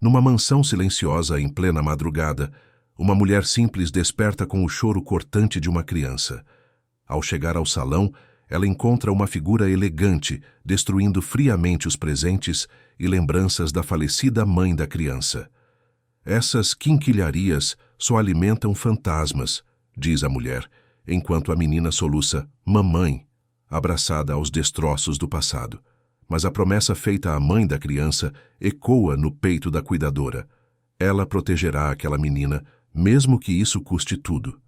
Numa mansão silenciosa em plena madrugada, uma mulher simples desperta com o choro cortante de uma criança. Ao chegar ao salão, ela encontra uma figura elegante, destruindo friamente os presentes e lembranças da falecida mãe da criança. Essas quinquilharias só alimentam fantasmas, diz a mulher, enquanto a menina soluça "mamãe", abraçada aos destroços do passado. Mas a promessa feita à mãe da criança ecoa no peito da cuidadora. Ela protegerá aquela menina, mesmo que isso custe tudo.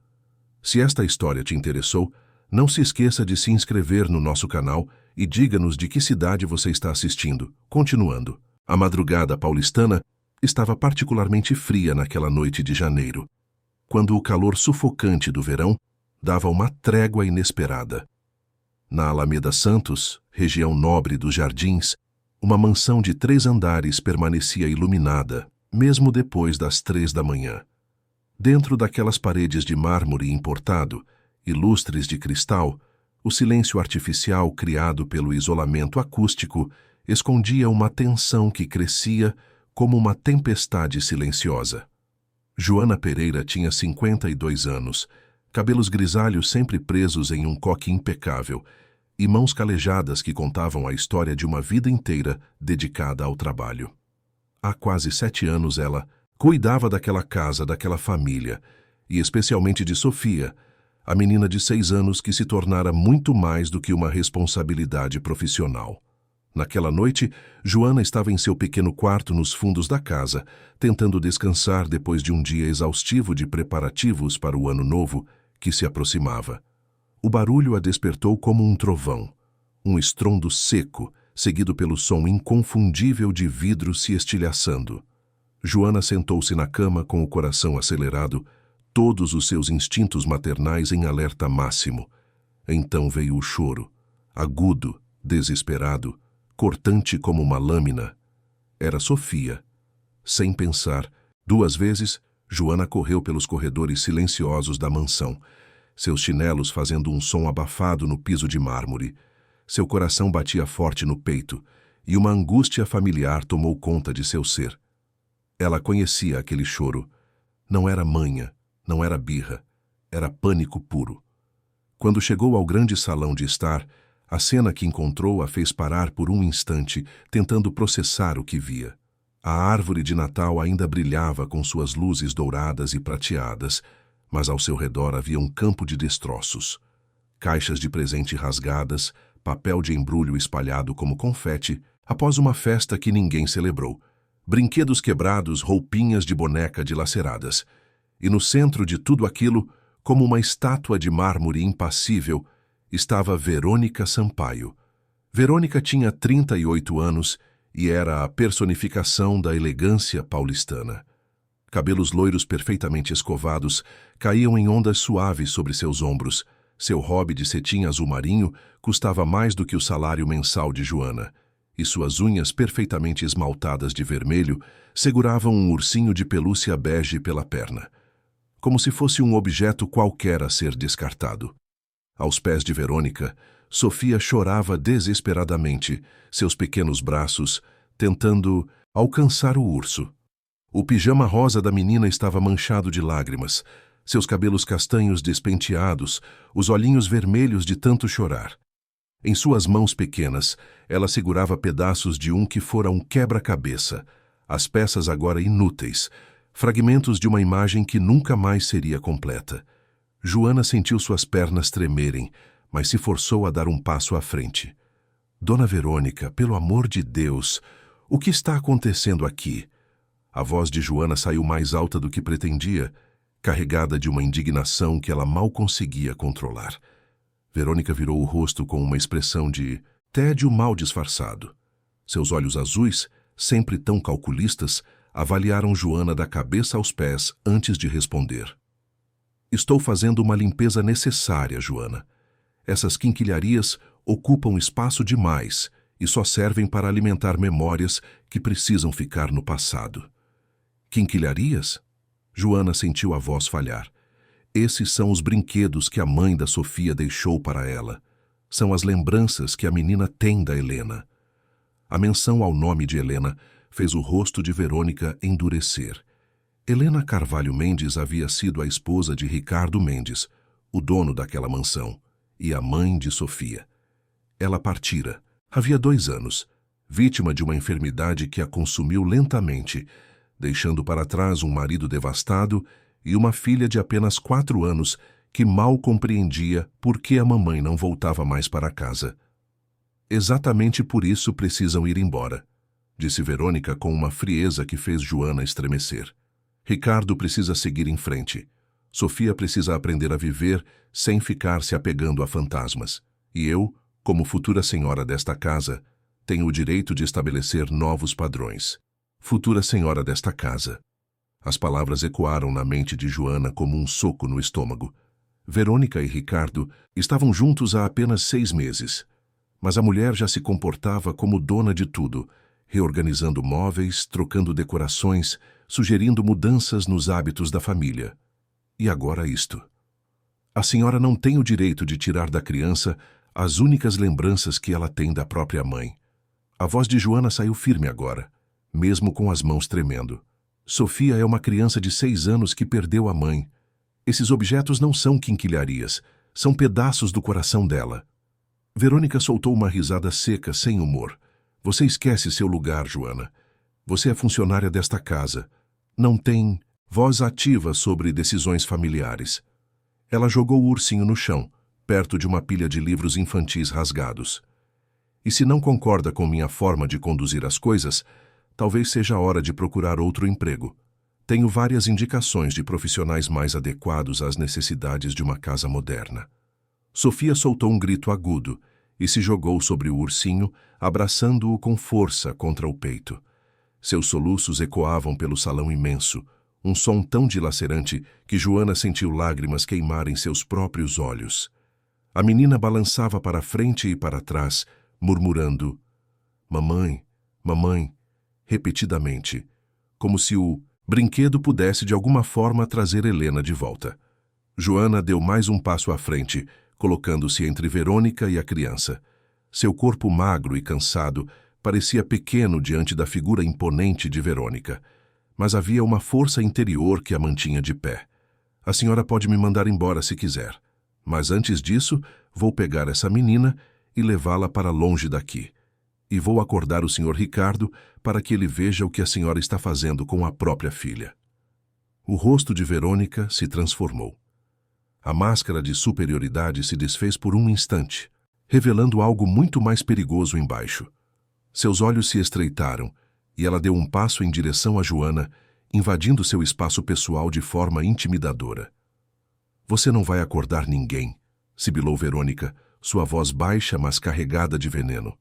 Se esta história te interessou, não se esqueça de se inscrever no nosso canal e diga-nos de que cidade você está assistindo. Continuando, a madrugada paulistana estava particularmente fria naquela noite de janeiro, quando o calor sufocante do verão dava uma trégua inesperada. Na Alameda Santos, região nobre dos Jardins, uma mansão de 3 andares permanecia iluminada, mesmo depois das 3 da manhã. Dentro daquelas paredes de mármore importado e lustres de cristal, o silêncio artificial criado pelo isolamento acústico escondia uma tensão que crescia como uma tempestade silenciosa. Joana Pereira tinha 52 anos, cabelos grisalhos sempre presos em um coque impecável e mãos calejadas que contavam a história de uma vida inteira dedicada ao trabalho. Há quase 7 anos ela cuidava daquela casa, daquela família, e especialmente de Sofia, a menina de 6 anos que se tornara muito mais do que uma responsabilidade profissional. Naquela noite, Joana estava em seu pequeno quarto nos fundos da casa, tentando descansar depois de um dia exaustivo de preparativos para o ano novo que se aproximava. O barulho a despertou como um trovão, um estrondo seco, seguido pelo som inconfundível de vidro se estilhaçando. Joana sentou-se na cama com o coração acelerado, todos os seus instintos maternais em alerta máximo. Então veio o choro, agudo, desesperado, cortante como uma lâmina. Era Sofia. Sem pensar, 2 vezes, Joana correu pelos corredores silenciosos da mansão, seus chinelos fazendo um som abafado no piso de mármore. Seu coração batia forte no peito, e uma angústia familiar tomou conta de seu ser. Ela conhecia aquele choro. Não era manha, não era birra, era pânico puro. Quando chegou ao grande salão de estar, a cena que encontrou a fez parar por um instante, tentando processar o que via. A árvore de Natal ainda brilhava com suas luzes douradas e prateadas, mas ao seu redor havia um campo de destroços. Caixas de presente rasgadas, papel de embrulho espalhado como confete, após uma festa que ninguém celebrou, brinquedos quebrados, roupinhas de boneca dilaceradas. E no centro de tudo aquilo, como uma estátua de mármore impassível, estava Verônica Sampaio. Verônica tinha 38 anos e era a personificação da elegância paulistana. Cabelos loiros perfeitamente escovados caíam em ondas suaves sobre seus ombros. Seu hobby de cetim azul marinho custava mais do que o salário mensal de Joana, e suas unhas perfeitamente esmaltadas de vermelho seguravam um ursinho de pelúcia bege pela perna, como se fosse um objeto qualquer a ser descartado. Aos pés de Verônica, Sofia chorava desesperadamente, seus pequenos braços tentando alcançar o urso. O pijama rosa da menina estava manchado de lágrimas, seus cabelos castanhos despenteados, os olhinhos vermelhos de tanto chorar. Em suas mãos pequenas, ela segurava pedaços de um que fora um quebra-cabeça, as peças agora inúteis, fragmentos de uma imagem que nunca mais seria completa. Joana sentiu suas pernas tremerem, mas se forçou a dar um passo à frente. Dona Verônica, pelo amor de Deus, o que está acontecendo aqui? A voz de Joana saiu mais alta do que pretendia, carregada de uma indignação que ela mal conseguia controlar. Verônica virou o rosto com uma expressão de tédio mal disfarçado. Seus olhos azuis, sempre tão calculistas, avaliaram Joana da cabeça aos pés antes de responder. Estou fazendo uma limpeza necessária, Joana. Essas quinquilharias ocupam espaço demais e só servem para alimentar memórias que precisam ficar no passado. Quinquilharias? Joana sentiu a voz falhar. Esses são os brinquedos que a mãe da Sofia deixou para ela. São as lembranças que a menina tem da Helena. A menção ao nome de Helena fez o rosto de Verônica endurecer. Helena Carvalho Mendes havia sido a esposa de Ricardo Mendes, o dono daquela mansão, e a mãe de Sofia. Ela partira, havia 2 anos, vítima de uma enfermidade que a consumiu lentamente, deixando para trás um marido devastado e uma filha de apenas 4 anos que mal compreendia por que a mamãe não voltava mais para casa. Exatamente por isso precisam ir embora, disse Verônica com uma frieza que fez Joana estremecer. Ricardo precisa seguir em frente. Sofia precisa aprender a viver sem ficar se apegando a fantasmas. E eu, como futura senhora desta casa, tenho o direito de estabelecer novos padrões. Futura senhora desta casa. As palavras ecoaram na mente de Joana como um soco no estômago. Verônica e Ricardo estavam juntos há apenas 6 meses. Mas a mulher já se comportava como dona de tudo, reorganizando móveis, trocando decorações, sugerindo mudanças nos hábitos da família. E agora isto. A senhora não tem o direito de tirar da criança as únicas lembranças que ela tem da própria mãe. A voz de Joana saiu firme agora, mesmo com as mãos tremendo. Sofia é uma criança de 6 anos que perdeu a mãe. Esses objetos não são quinquilharias, são pedaços do coração dela. Verônica soltou uma risada seca, sem humor. Você esquece seu lugar, Joana. Você é funcionária desta casa. Não tem voz ativa sobre decisões familiares. Ela jogou o ursinho no chão, perto de uma pilha de livros infantis rasgados. E se não concorda com minha forma de conduzir as coisas, talvez seja a hora de procurar outro emprego. Tenho várias indicações de profissionais mais adequados às necessidades de uma casa moderna. Sofia soltou um grito agudo e se jogou sobre o ursinho, abraçando-o com força contra o peito. Seus soluços ecoavam pelo salão imenso, um som tão dilacerante que Joana sentiu lágrimas queimarem seus próprios olhos. A menina balançava para frente e para trás, murmurando "Mamãe, mamãe", repetidamente, como se o brinquedo pudesse de alguma forma trazer Helena de volta. Joana deu mais um passo à frente, colocando-se entre Verônica e a criança. Seu corpo magro e cansado parecia pequeno diante da figura imponente de Verônica, mas havia uma força interior que a mantinha de pé. A senhora pode me mandar embora se quiser, mas antes disso vou pegar essa menina e levá-la para longe daqui. E vou acordar o senhor Ricardo para que ele veja o que a senhora está fazendo com a própria filha. O rosto de Verônica se transformou. A máscara de superioridade se desfez por um instante, revelando algo muito mais perigoso embaixo. Seus olhos se estreitaram e ela deu um passo em direção a Joana, invadindo seu espaço pessoal de forma intimidadora. Você não vai acordar ninguém, sibilou Verônica, sua voz baixa, mas carregada de veneno.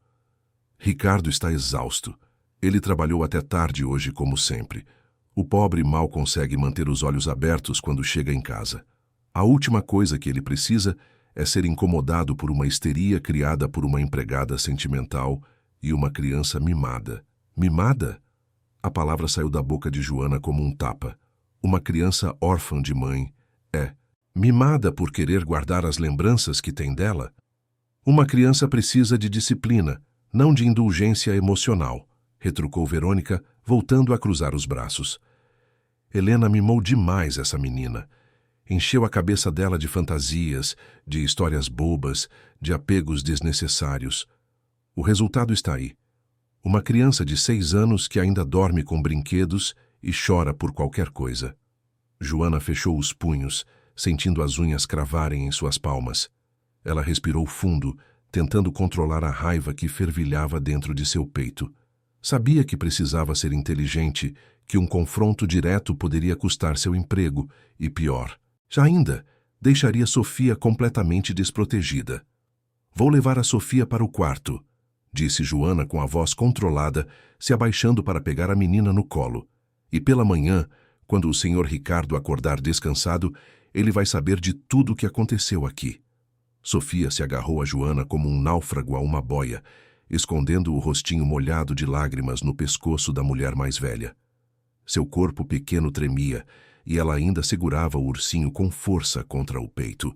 Ricardo está exausto. Ele trabalhou até tarde hoje, como sempre. O pobre mal consegue manter os olhos abertos quando chega em casa. A última coisa que ele precisa é ser incomodado por uma histeria criada por uma empregada sentimental e uma criança mimada. Mimada? A palavra saiu da boca de Joana como um tapa. Uma criança órfã de mãe é mimada por querer guardar as lembranças que tem dela? Uma criança precisa de disciplina, não de indulgência emocional, retrucou Verônica, voltando a cruzar os braços. Helena mimou demais essa menina. Encheu a cabeça dela de fantasias, de histórias bobas, de apegos desnecessários. O resultado está aí. Uma criança de 6 anos que ainda dorme com brinquedos e chora por qualquer coisa. Joana fechou os punhos, sentindo as unhas cravarem em suas palmas. Ela respirou fundo, tentando controlar a raiva que fervilhava dentro de seu peito. Sabia que precisava ser inteligente, que um confronto direto poderia custar seu emprego, e pior, já ainda, deixaria Sofia completamente desprotegida. Vou levar a Sofia para o quarto, disse Joana com a voz controlada, se abaixando para pegar a menina no colo. E pela manhã, quando o senhor Ricardo acordar descansado, ele vai saber de tudo o que aconteceu aqui. Sofia se agarrou a Joana como um náufrago a uma boia, escondendo o rostinho molhado de lágrimas no pescoço da mulher mais velha. Seu corpo pequeno tremia, e ela ainda segurava o ursinho com força contra o peito.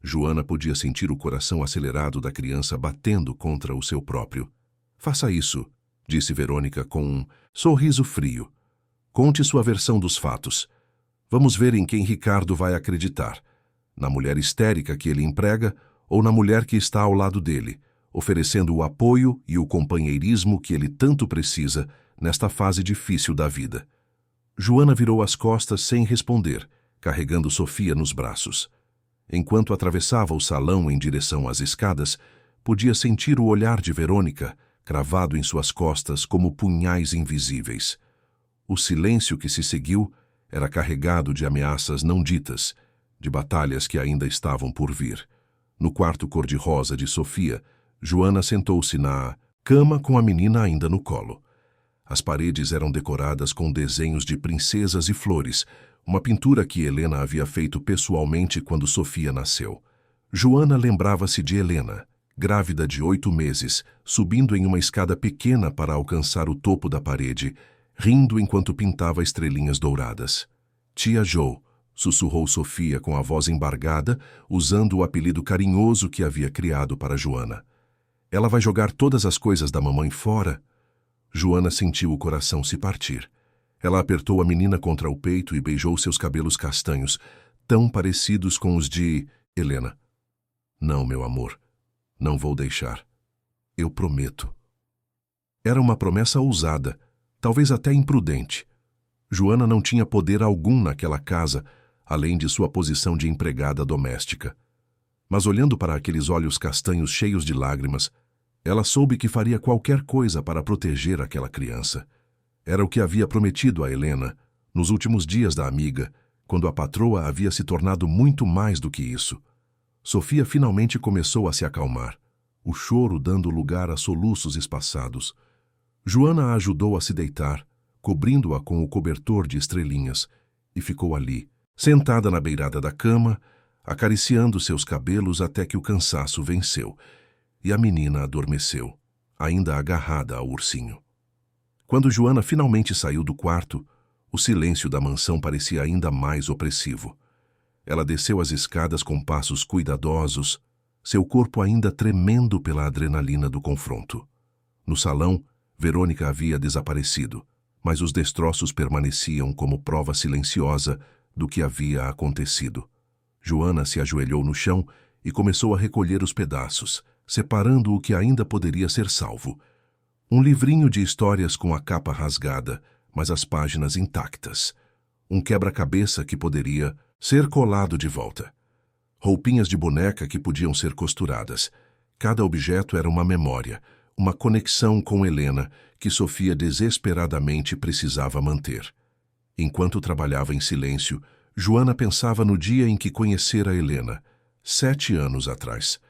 Joana podia sentir o coração acelerado da criança batendo contra o seu próprio. Faça isso, disse Verônica com um Sorriso frio. Conte sua versão dos fatos. Vamos ver em quem Ricardo vai acreditar. Na mulher histérica que ele emprega ou na mulher que está ao lado dele, oferecendo o apoio e o companheirismo que ele tanto precisa nesta fase difícil da vida. Joana virou as costas sem responder, carregando Sofia nos braços. Enquanto atravessava o salão em direção às escadas, podia sentir o olhar de Verônica, cravado em suas costas como punhais invisíveis. O silêncio que se seguiu era carregado de ameaças não ditas, de batalhas que ainda estavam por vir. No quarto cor-de-rosa de Sofia, Joana sentou-se na cama com a menina ainda no colo. As paredes eram decoradas com desenhos de princesas e flores, uma pintura que Helena havia feito pessoalmente quando Sofia nasceu. Joana lembrava-se de Helena, grávida de 8 meses, subindo em uma escada pequena para alcançar o topo da parede, rindo enquanto pintava estrelinhas douradas. Tia Jo, sussurrou Sofia com a voz embargada, usando o apelido carinhoso que havia criado para Joana. Ela vai jogar todas as coisas da mamãe fora? Joana sentiu o coração se partir. Ela apertou a menina contra o peito e beijou seus cabelos castanhos, tão parecidos com os de Helena. Não, meu amor. Não vou deixar. Eu prometo. Era uma promessa ousada, talvez até imprudente. Joana não tinha poder algum naquela casa, além de sua posição de empregada doméstica. Mas olhando para aqueles olhos castanhos cheios de lágrimas, ela soube que faria qualquer coisa para proteger aquela criança. Era o que havia prometido a Helena, nos últimos dias da amiga, quando a patroa havia se tornado muito mais do que isso. Sofia finalmente começou a se acalmar, o choro dando lugar a soluços espaçados. Joana a ajudou a se deitar, cobrindo-a com o cobertor de estrelinhas, e ficou ali, sentada na beirada da cama, acariciando seus cabelos até que o cansaço venceu, e a menina adormeceu, ainda agarrada ao ursinho. Quando Joana finalmente saiu do quarto, o silêncio da mansão parecia ainda mais opressivo. Ela desceu as escadas com passos cuidadosos, seu corpo ainda tremendo pela adrenalina do confronto. No salão, Verônica havia desaparecido, mas os destroços permaneciam como prova silenciosa do que havia acontecido. Joana se ajoelhou no chão e começou a recolher os pedaços, separando o que ainda poderia ser salvo. Um livrinho de histórias com a capa rasgada, mas as páginas intactas. Um quebra-cabeça que poderia ser colado de volta. Roupinhas de boneca que podiam ser costuradas. Cada objeto era uma memória, uma conexão com Helena que Sofia desesperadamente precisava manter. Enquanto trabalhava em silêncio, Joana pensava no dia em que conhecera Helena, 7 anos atrás.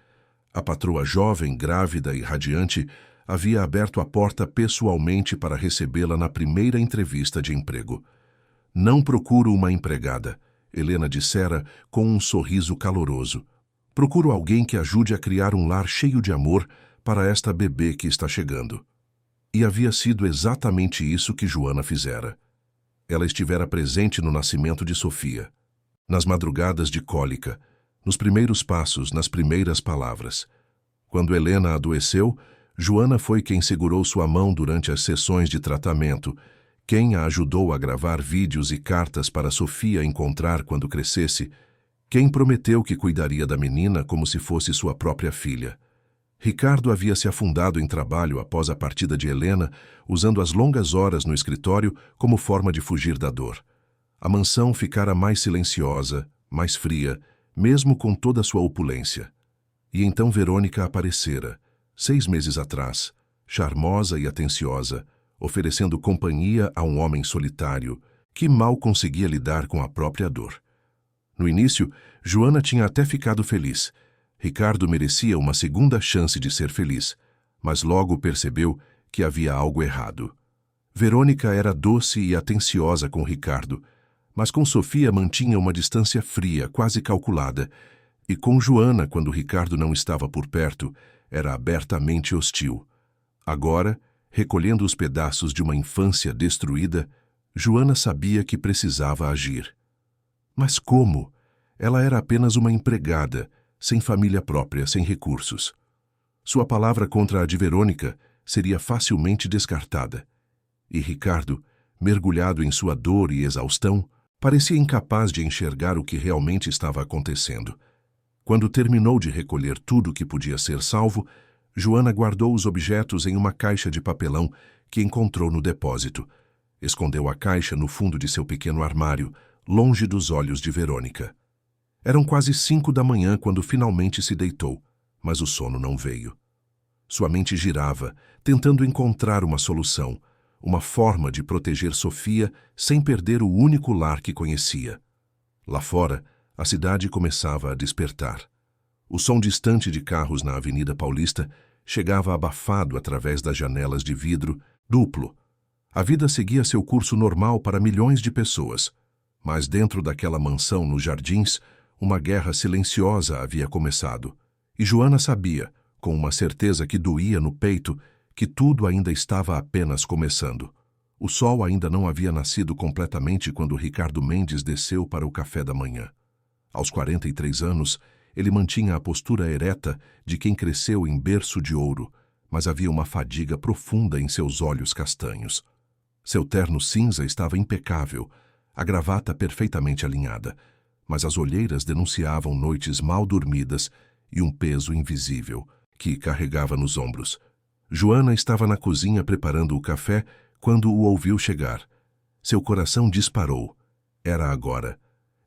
A patroa jovem, grávida e radiante havia aberto a porta pessoalmente para recebê-la na primeira entrevista de emprego. Não procuro uma empregada, Helena dissera com um sorriso caloroso. Procuro alguém que ajude a criar um lar cheio de amor para esta bebê que está chegando. E havia sido exatamente isso que Joana fizera. Ela estivera presente no nascimento de Sofia, nas madrugadas de cólica, nos primeiros passos, nas primeiras palavras. Quando Helena adoeceu, Joana foi quem segurou sua mão durante as sessões de tratamento, quem a ajudou a gravar vídeos e cartas para Sofia encontrar quando crescesse, quem prometeu que cuidaria da menina como se fosse sua própria filha. Ricardo havia se afundado em trabalho após a partida de Helena, usando as longas horas no escritório como forma de fugir da dor. A mansão ficara mais silenciosa, mais fria, mesmo com toda a sua opulência. E então Verônica aparecera, 6 meses atrás, charmosa e atenciosa, oferecendo companhia a um homem solitário que mal conseguia lidar com a própria dor. No início, Joana tinha até ficado feliz. Ricardo merecia uma segunda chance de ser feliz, mas logo percebeu que havia algo errado. Verônica era doce e atenciosa com Ricardo, mas com Sofia mantinha uma distância fria, quase calculada, e com Joana, quando Ricardo não estava por perto, era abertamente hostil. Agora, recolhendo os pedaços de uma infância destruída, Joana sabia que precisava agir. Mas como? Ela era apenas uma empregada, sem família própria, sem recursos. Sua palavra contra a de Verônica seria facilmente descartada. E Ricardo, mergulhado em sua dor e exaustão, parecia incapaz de enxergar o que realmente estava acontecendo. Quando terminou de recolher tudo que podia ser salvo, Joana guardou os objetos em uma caixa de papelão que encontrou no depósito. Escondeu a caixa no fundo de seu pequeno armário, longe dos olhos de Verônica. Eram quase 5 da manhã quando finalmente se deitou, mas o sono não veio. Sua mente girava, tentando encontrar uma solução, uma forma de proteger Sofia sem perder o único lar que conhecia. Lá fora, a cidade começava a despertar. O som distante de carros na Avenida Paulista chegava abafado através das janelas de vidro, duplo. A vida seguia seu curso normal para milhões de pessoas, mas dentro daquela mansão nos jardins, uma guerra silenciosa havia começado. E Joana sabia, com uma certeza que doía no peito, que tudo ainda estava apenas começando. O sol ainda não havia nascido completamente quando Ricardo Mendes desceu para o café da manhã. Aos 43 anos, ele mantinha a postura ereta de quem cresceu em berço de ouro, mas havia uma fadiga profunda em seus olhos castanhos. Seu terno cinza estava impecável, a gravata perfeitamente alinhada, mas as olheiras denunciavam noites mal dormidas e um peso invisível que carregava nos ombros. Joana estava na cozinha preparando o café quando o ouviu chegar. Seu coração disparou. Era agora.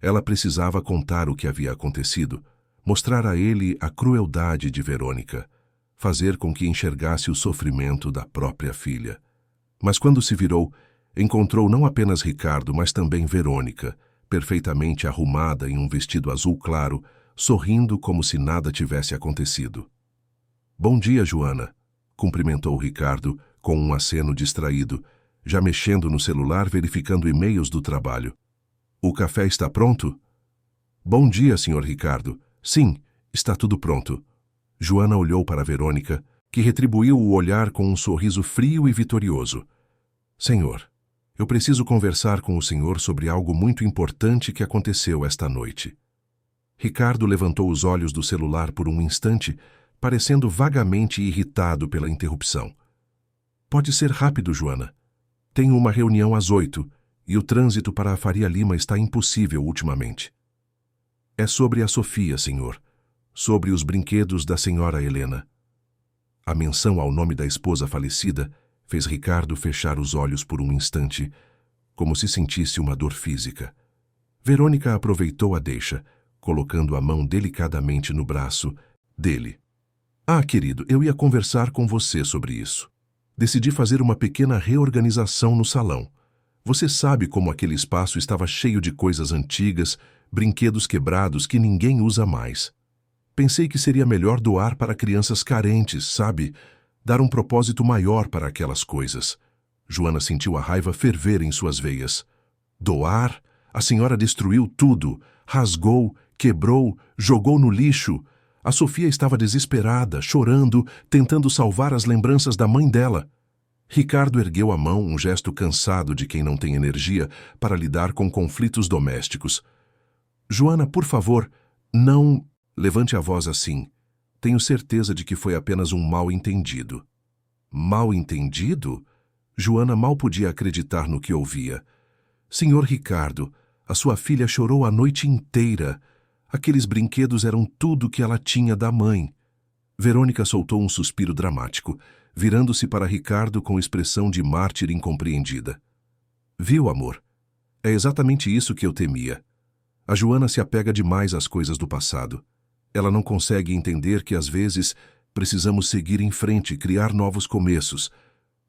Ela precisava contar o que havia acontecido, mostrar a ele a crueldade de Verônica, fazer com que enxergasse o sofrimento da própria filha. Mas quando se virou, encontrou não apenas Ricardo, mas também Verônica, perfeitamente arrumada em um vestido azul claro, sorrindo como se nada tivesse acontecido. "Bom dia, Joana", cumprimentou Ricardo com um aceno distraído, já mexendo no celular verificando e-mails do trabalho. "O café está pronto?" "Bom dia, Sr. Ricardo. Sim, está tudo pronto." Joana olhou para Verônica, que retribuiu o olhar com um sorriso frio e vitorioso. "Senhor, eu preciso conversar com o senhor sobre algo muito importante que aconteceu esta noite." Ricardo levantou os olhos do celular por um instante, parecendo vagamente irritado pela interrupção. "Pode ser rápido, Joana. Tenho uma reunião às 8 e o trânsito para a Faria Lima está impossível ultimamente." "É sobre a Sofia, senhor. Sobre os brinquedos da senhora Helena." A menção ao nome da esposa falecida fez Ricardo fechar os olhos por um instante, como se sentisse uma dor física. Verônica aproveitou a deixa, colocando a mão delicadamente no braço dele. "Ah, querido, eu ia conversar com você sobre isso. Decidi fazer uma pequena reorganização no salão. Você sabe como aquele espaço estava cheio de coisas antigas, brinquedos quebrados que ninguém usa mais. Pensei que seria melhor doar para crianças carentes, sabe? Dar um propósito maior para aquelas coisas." Joana sentiu a raiva ferver em suas veias. "Doar? A senhora destruiu tudo, rasgou, quebrou, jogou no lixo." A Sofia estava desesperada, chorando, tentando salvar as lembranças da mãe dela. Ricardo ergueu a mão, um gesto cansado de quem não tem energia para lidar com conflitos domésticos. "Joana, por favor, não levante a voz assim. Tenho certeza de que foi apenas um mal-entendido." "Mal-entendido?" Joana mal podia acreditar no que ouvia. "Senhor Ricardo, a sua filha chorou a noite inteira. Aqueles brinquedos eram tudo que ela tinha da mãe." Verônica soltou um suspiro dramático, virando-se para Ricardo com expressão de mártir incompreendida. "Viu, amor? É exatamente isso que eu temia. A Joana se apega demais às coisas do passado. Ela não consegue entender que, às vezes, precisamos seguir em frente e criar novos começos.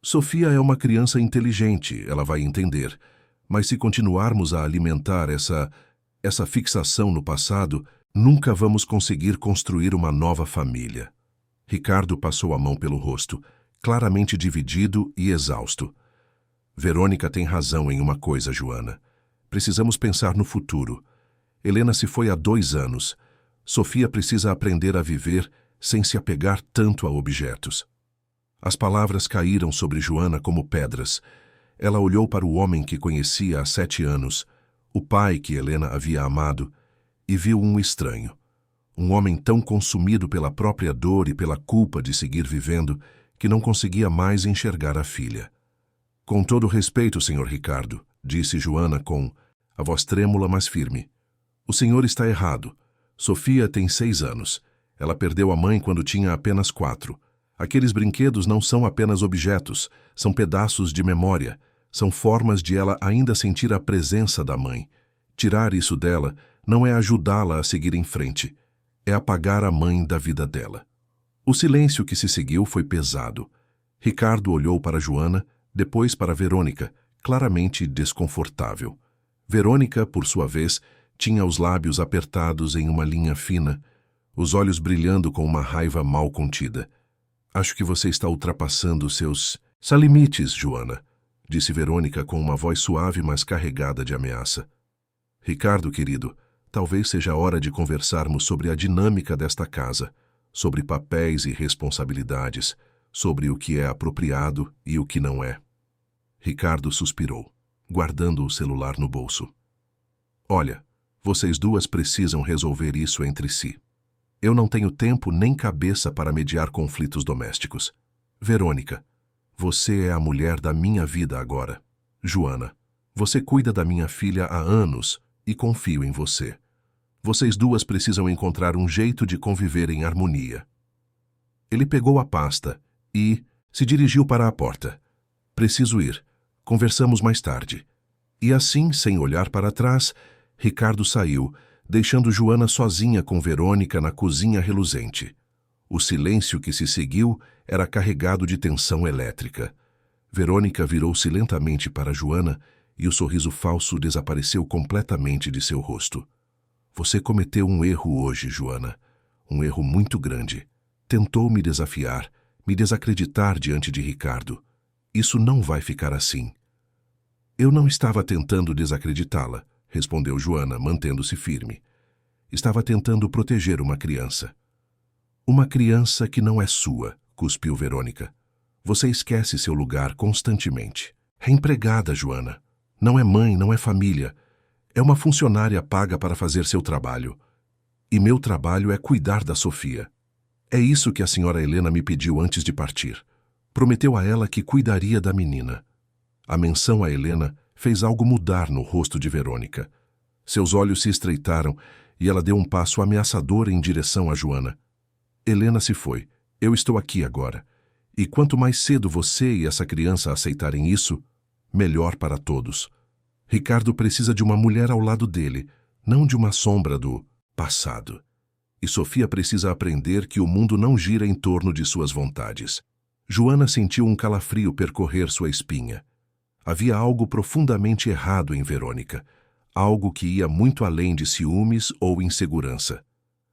Sofia é uma criança inteligente, ela vai entender. Mas se continuarmos a alimentar essa fixação no passado, nunca vamos conseguir construir uma nova família." Ricardo passou a mão pelo rosto, claramente dividido e exausto. "Verônica tem razão em uma coisa, Joana. Precisamos pensar no futuro. Helena se foi há 2 anos. Sofia precisa aprender a viver sem se apegar tanto a objetos." As palavras caíram sobre Joana como pedras. Ela olhou para o homem que conhecia há 7 anos, o pai que Helena havia amado, e viu um estranho. Um homem tão consumido pela própria dor e pela culpa de seguir vivendo que não conseguia mais enxergar a filha. Com todo respeito, Sr. Ricardo, disse Joana com a voz trêmula, mas firme. O senhor está errado. Sofia tem 6 anos. Ela perdeu a mãe quando tinha apenas 4. Aqueles brinquedos não são apenas objetos, são pedaços de memória, são formas de ela ainda sentir a presença da mãe. Tirar isso dela não é ajudá-la a seguir em frente, é apagar a mãe da vida dela. O silêncio que se seguiu foi pesado. Ricardo olhou para Joana, depois para Verônica, claramente desconfortável. Verônica, por sua vez, tinha os lábios apertados em uma linha fina, os olhos brilhando com uma raiva mal contida. Acho que você está ultrapassando seus limites, Joana, disse Verônica com uma voz suave, mas carregada de ameaça. Ricardo, querido, talvez seja a hora de conversarmos sobre a dinâmica desta casa, sobre papéis e responsabilidades, sobre o que é apropriado e o que não é. Ricardo suspirou, guardando o celular no bolso. Olha, vocês duas precisam resolver isso entre si. Eu não tenho tempo nem cabeça para mediar conflitos domésticos. Verônica, você é a mulher da minha vida agora. Joana, você cuida da minha filha há anos e confio em você. Vocês duas precisam encontrar um jeito de conviver em harmonia. Ele pegou a pasta e se dirigiu para a porta. Preciso ir. Conversamos mais tarde. E assim, sem olhar para trás, Ricardo saiu, deixando Joana sozinha com Verônica na cozinha reluzente. O silêncio que se seguiu era carregado de tensão elétrica. Verônica virou-se lentamente para Joana e o sorriso falso desapareceu completamente de seu rosto. Você cometeu um erro hoje, Joana. Um erro muito grande. Tentou me desafiar, me desacreditar diante de Ricardo. Isso não vai ficar assim. Eu não estava tentando desacreditá-la, respondeu Joana, mantendo-se firme. Estava tentando proteger uma criança. Uma criança que não é sua, cuspiu Verônica. Você esquece seu lugar constantemente. É empregada, Joana. Não é mãe, não é família. É uma funcionária paga para fazer seu trabalho. E meu trabalho é cuidar da Sofia. É isso que a senhora Helena me pediu antes de partir. Prometeu a ela que cuidaria da menina. A menção a Helena fez algo mudar no rosto de Verônica. Seus olhos se estreitaram e ela deu um passo ameaçador em direção a Joana. Helena se foi. Eu estou aqui agora. E quanto mais cedo você e essa criança aceitarem isso, melhor para todos. Ricardo precisa de uma mulher ao lado dele, não de uma sombra do passado. E Sofia precisa aprender que o mundo não gira em torno de suas vontades. Joana sentiu um calafrio percorrer sua espinha. Havia algo profundamente errado em Verônica, algo que ia muito além de ciúmes ou insegurança.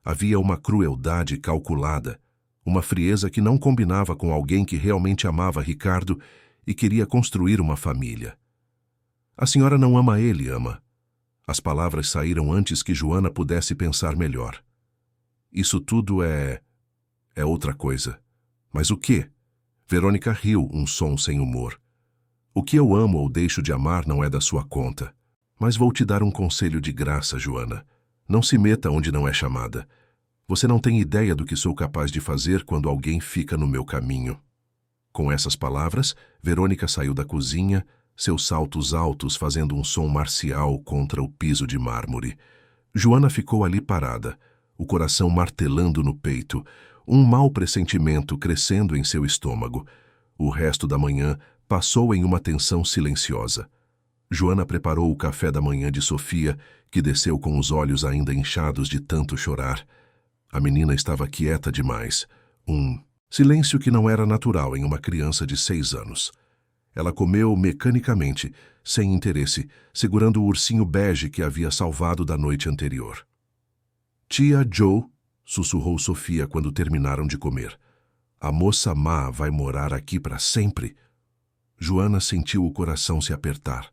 Havia uma crueldade calculada, uma frieza que não combinava com alguém que realmente amava Ricardo e queria construir uma família. A senhora não ama ele, ama. As palavras saíram antes que Joana pudesse pensar melhor. Isso tudo é outra coisa. Mas o quê? Verônica riu, um som sem humor. O que eu amo ou deixo de amar não é da sua conta. Mas vou te dar um conselho de graça, Joana. Não se meta onde não é chamada. Você não tem ideia do que sou capaz de fazer quando alguém fica no meu caminho. Com essas palavras, Verônica saiu da cozinha, seus saltos altos fazendo um som marcial contra o piso de mármore. Joana ficou ali parada, o coração martelando no peito, um mau pressentimento crescendo em seu estômago. O resto da manhã passou em uma tensão silenciosa. Joana preparou o café da manhã de Sofia, que desceu com os olhos ainda inchados de tanto chorar. A menina estava quieta demais, um silêncio que não era natural em uma criança de 6 anos. Ela comeu mecanicamente, sem interesse, segurando o ursinho bege que havia salvado da noite anterior. Tia Joe, sussurrou Sofia quando terminaram de comer. A moça má vai morar aqui para sempre. Joana sentiu o coração se apertar.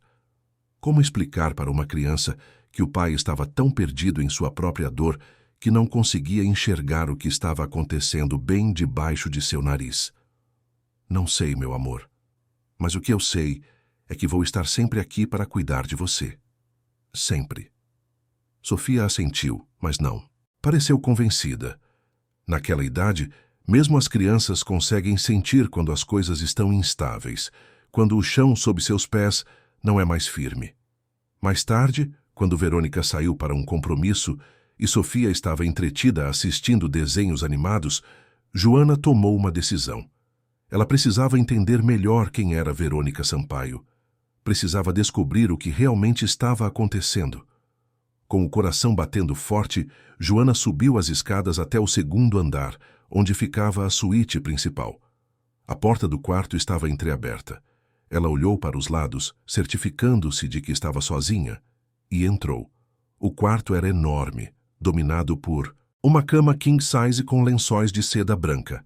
Como explicar para uma criança que o pai estava tão perdido em sua própria dor que não conseguia enxergar o que estava acontecendo bem debaixo de seu nariz? Não sei, meu amor. Mas o que eu sei é que vou estar sempre aqui para cuidar de você. Sempre. Sofia assentiu, mas não. Pareceu convencida. Naquela idade, mesmo as crianças conseguem sentir quando as coisas estão instáveis, quando o chão sob seus pés não é mais firme. Mais tarde, quando Verônica saiu para um compromisso e Sofia estava entretida assistindo desenhos animados, Joana tomou uma decisão. Ela precisava entender melhor quem era Verônica Sampaio. Precisava descobrir o que realmente estava acontecendo. Com o coração batendo forte, Joana subiu as escadas até o segundo andar, onde ficava a suíte principal. A porta do quarto estava entreaberta. Ela olhou para os lados, certificando-se de que estava sozinha, e entrou. O quarto era enorme, dominado por uma cama king size com lençóis de seda branca.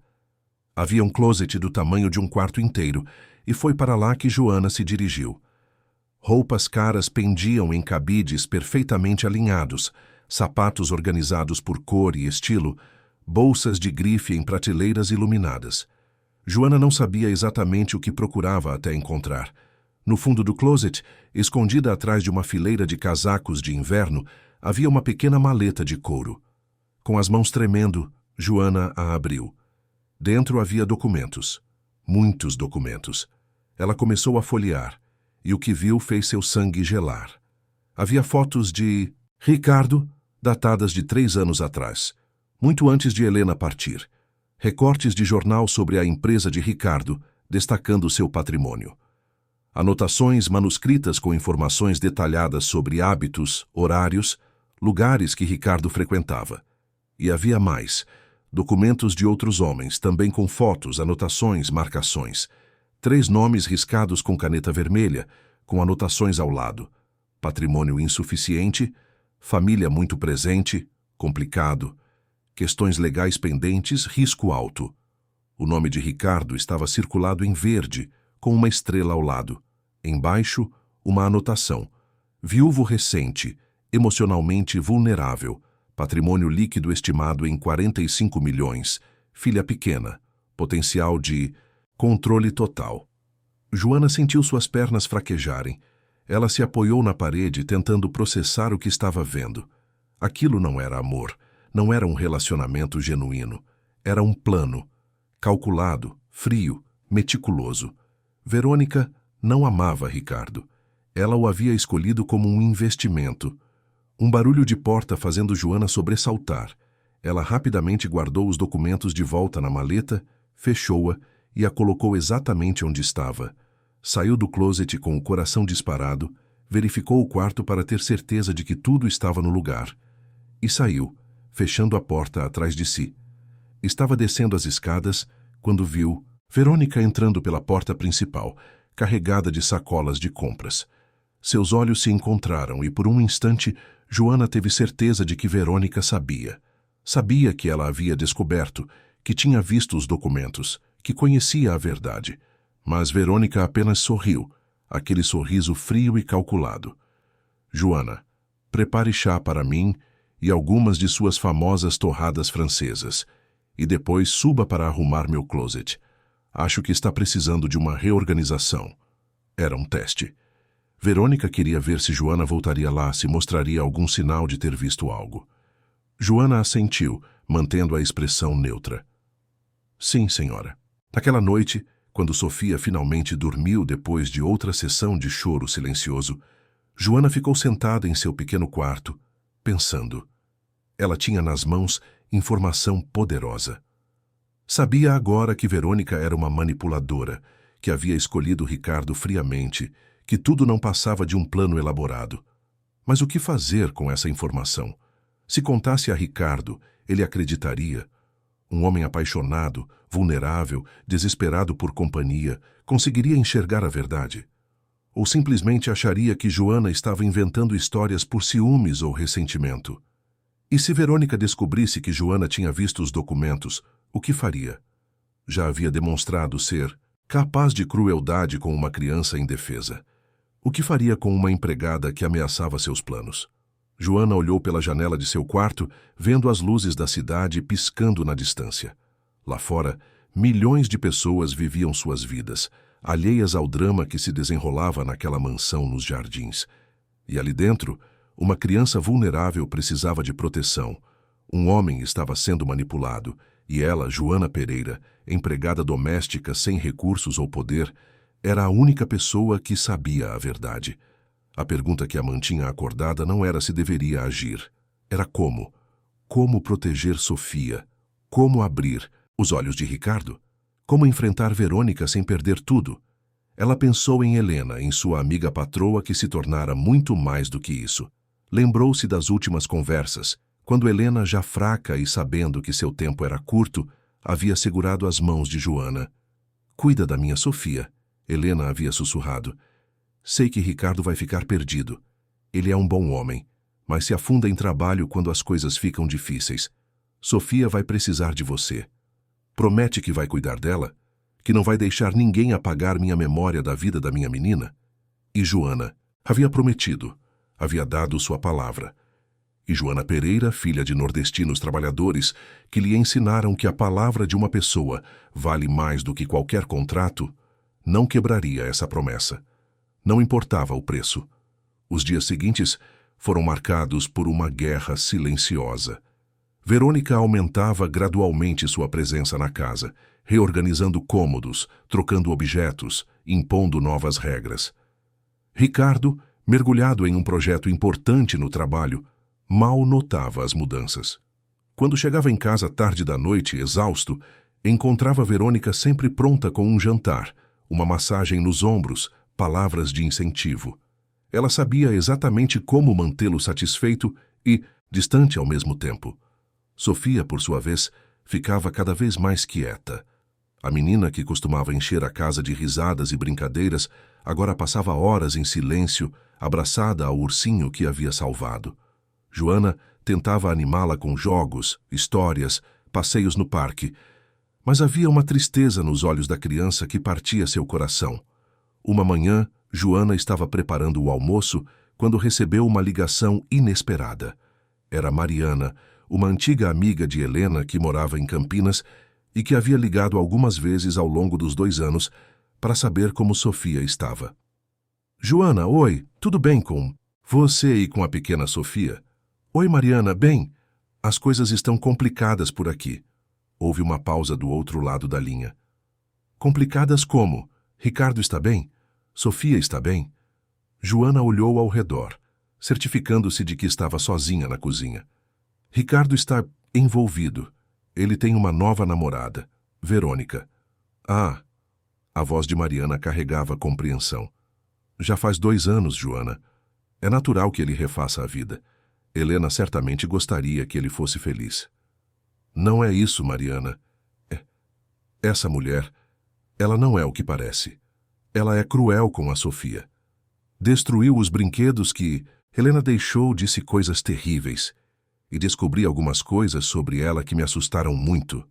Havia um closet do tamanho de um quarto inteiro, e foi para lá que Joana se dirigiu. Roupas caras pendiam em cabides perfeitamente alinhados, sapatos organizados por cor e estilo, bolsas de grife em prateleiras iluminadas. Joana não sabia exatamente o que procurava até encontrar. No fundo do closet, escondida atrás de uma fileira de casacos de inverno, havia uma pequena maleta de couro. Com as mãos tremendo, Joana a abriu. Dentro havia documentos. Muitos documentos. Ela começou a folhear, e o que viu fez seu sangue gelar. Havia fotos de Ricardo, datadas de 3 anos atrás, muito antes de Helena partir. Recortes de jornal sobre a empresa de Ricardo, destacando seu patrimônio. Anotações manuscritas com informações detalhadas sobre hábitos, horários, lugares que Ricardo frequentava. E havia mais, documentos de outros homens, também com fotos, anotações, marcações. 3 nomes riscados com caneta vermelha, com anotações ao lado. Patrimônio insuficiente, família muito presente, complicado. Questões legais pendentes, risco alto. O nome de Ricardo estava circulado em verde, com uma estrela ao lado. Embaixo, uma anotação. Viúvo recente, emocionalmente vulnerável, patrimônio líquido estimado em 45 milhões, filha pequena, potencial de controle total. Joana sentiu suas pernas fraquejarem. Ela se apoiou na parede tentando processar o que estava vendo. Aquilo não era amor. Não era um relacionamento genuíno. Era um plano. Calculado, frio, meticuloso. Verônica não amava Ricardo. Ela o havia escolhido como um investimento. Um barulho de porta fazendo Joana sobressaltar. Ela rapidamente guardou os documentos de volta na maleta, fechou-a e a colocou exatamente onde estava. Saiu do closet com o coração disparado, verificou o quarto para ter certeza de que tudo estava no lugar. E saiu, fechando a porta atrás de si. Estava descendo as escadas quando viu Verônica entrando pela porta principal, carregada de sacolas de compras. Seus olhos se encontraram e, por um instante, Joana teve certeza de que Verônica sabia. Sabia que ela havia descoberto, que tinha visto os documentos, que conhecia a verdade. Mas Verônica apenas sorriu, aquele sorriso frio e calculado. Joana, prepare chá para mim e algumas de suas famosas torradas francesas, e depois suba para arrumar meu closet. Acho que está precisando de uma reorganização. Era um teste. Verônica queria ver se Joana voltaria lá, se mostraria algum sinal de ter visto algo. Joana assentiu, mantendo a expressão neutra. Sim, senhora. Naquela noite, quando Sofia finalmente dormiu depois de outra sessão de choro silencioso, Joana ficou sentada em seu pequeno quarto, pensando. Ela tinha nas mãos informação poderosa. Sabia agora que Verônica era uma manipuladora, que havia escolhido Ricardo friamente, que tudo não passava de um plano elaborado. Mas o que fazer com essa informação? Se contasse a Ricardo, ele acreditaria. Um homem apaixonado, vulnerável, desesperado por companhia, conseguiria enxergar a verdade? Ou simplesmente acharia que Joana estava inventando histórias por ciúmes ou ressentimento? E se Verônica descobrisse que Joana tinha visto os documentos, o que faria? Já havia demonstrado ser capaz de crueldade com uma criança indefesa. O que faria com uma empregada que ameaçava seus planos? Joana olhou pela janela de seu quarto, vendo as luzes da cidade piscando na distância. Lá fora, milhões de pessoas viviam suas vidas, alheias ao drama que se desenrolava naquela mansão nos jardins. E ali dentro, uma criança vulnerável precisava de proteção. Um homem estava sendo manipulado, e ela, Joana Pereira, empregada doméstica sem recursos ou poder, Era a única pessoa que sabia a verdade. A pergunta que a mantinha acordada não era se deveria agir. Era como. Como proteger Sofia? Como abrir os olhos de Ricardo? Como enfrentar Verônica sem perder tudo? Ela pensou em Helena, em sua amiga patroa que se tornara muito mais do que isso. Lembrou-se das últimas conversas, quando Helena, já fraca e sabendo que seu tempo era curto, havia segurado as mãos de Joana. "Cuida da minha Sofia", Helena havia sussurrado. "Sei que Ricardo vai ficar perdido. Ele é um bom homem, mas se afunda em trabalho quando as coisas ficam difíceis. Sofia vai precisar de você. Promete que vai cuidar dela? Que não vai deixar ninguém apagar minha memória da vida da minha menina?" E Joana havia prometido, havia dado sua palavra. E Joana Pereira, filha de nordestinos trabalhadores, que lhe ensinaram que a palavra de uma pessoa vale mais do que qualquer contrato, não quebraria essa promessa. Não importava o preço. Os dias seguintes foram marcados por uma guerra silenciosa. Verônica aumentava gradualmente sua presença na casa, reorganizando cômodos, trocando objetos, impondo novas regras. Ricardo, mergulhado em um projeto importante no trabalho, mal notava as mudanças. Quando chegava em casa tarde da noite, exausto, encontrava Verônica sempre pronta com um jantar, uma massagem nos ombros, palavras de incentivo. Ela sabia exatamente como mantê-lo satisfeito e distante ao mesmo tempo. Sofia, por sua vez, ficava cada vez mais quieta. A menina, que costumava encher a casa de risadas e brincadeiras, agora passava horas em silêncio, abraçada ao ursinho que havia salvado. Joana tentava animá-la com jogos, histórias, passeios no parque, mas havia uma tristeza nos olhos da criança que partia seu coração. Uma manhã, Joana estava preparando o almoço quando recebeu uma ligação inesperada. Era Mariana, uma antiga amiga de Helena que morava em Campinas e que havia ligado algumas vezes ao longo dos 2 anos para saber como Sofia estava. "Joana, oi, tudo bem com você e com a pequena Sofia?" "Oi, Mariana, bem? As coisas estão complicadas por aqui." Houve uma pausa do outro lado da linha. "Complicadas como? Ricardo está bem? Sofia está bem?" Joana olhou ao redor, certificando-se de que estava sozinha na cozinha. "Ricardo está envolvido. Ele tem uma nova namorada, Verônica." "Ah." A voz de Mariana carregava compreensão. "Já faz 2 anos, Joana. É natural que ele refaça a vida. Helena certamente gostaria que ele fosse feliz." "Não é isso, Mariana. Essa mulher, ela não é o que parece. Ela é cruel com a Sofia. Destruiu os brinquedos que Helena deixou, disse coisas terríveis. E descobri algumas coisas sobre ela que me assustaram muito."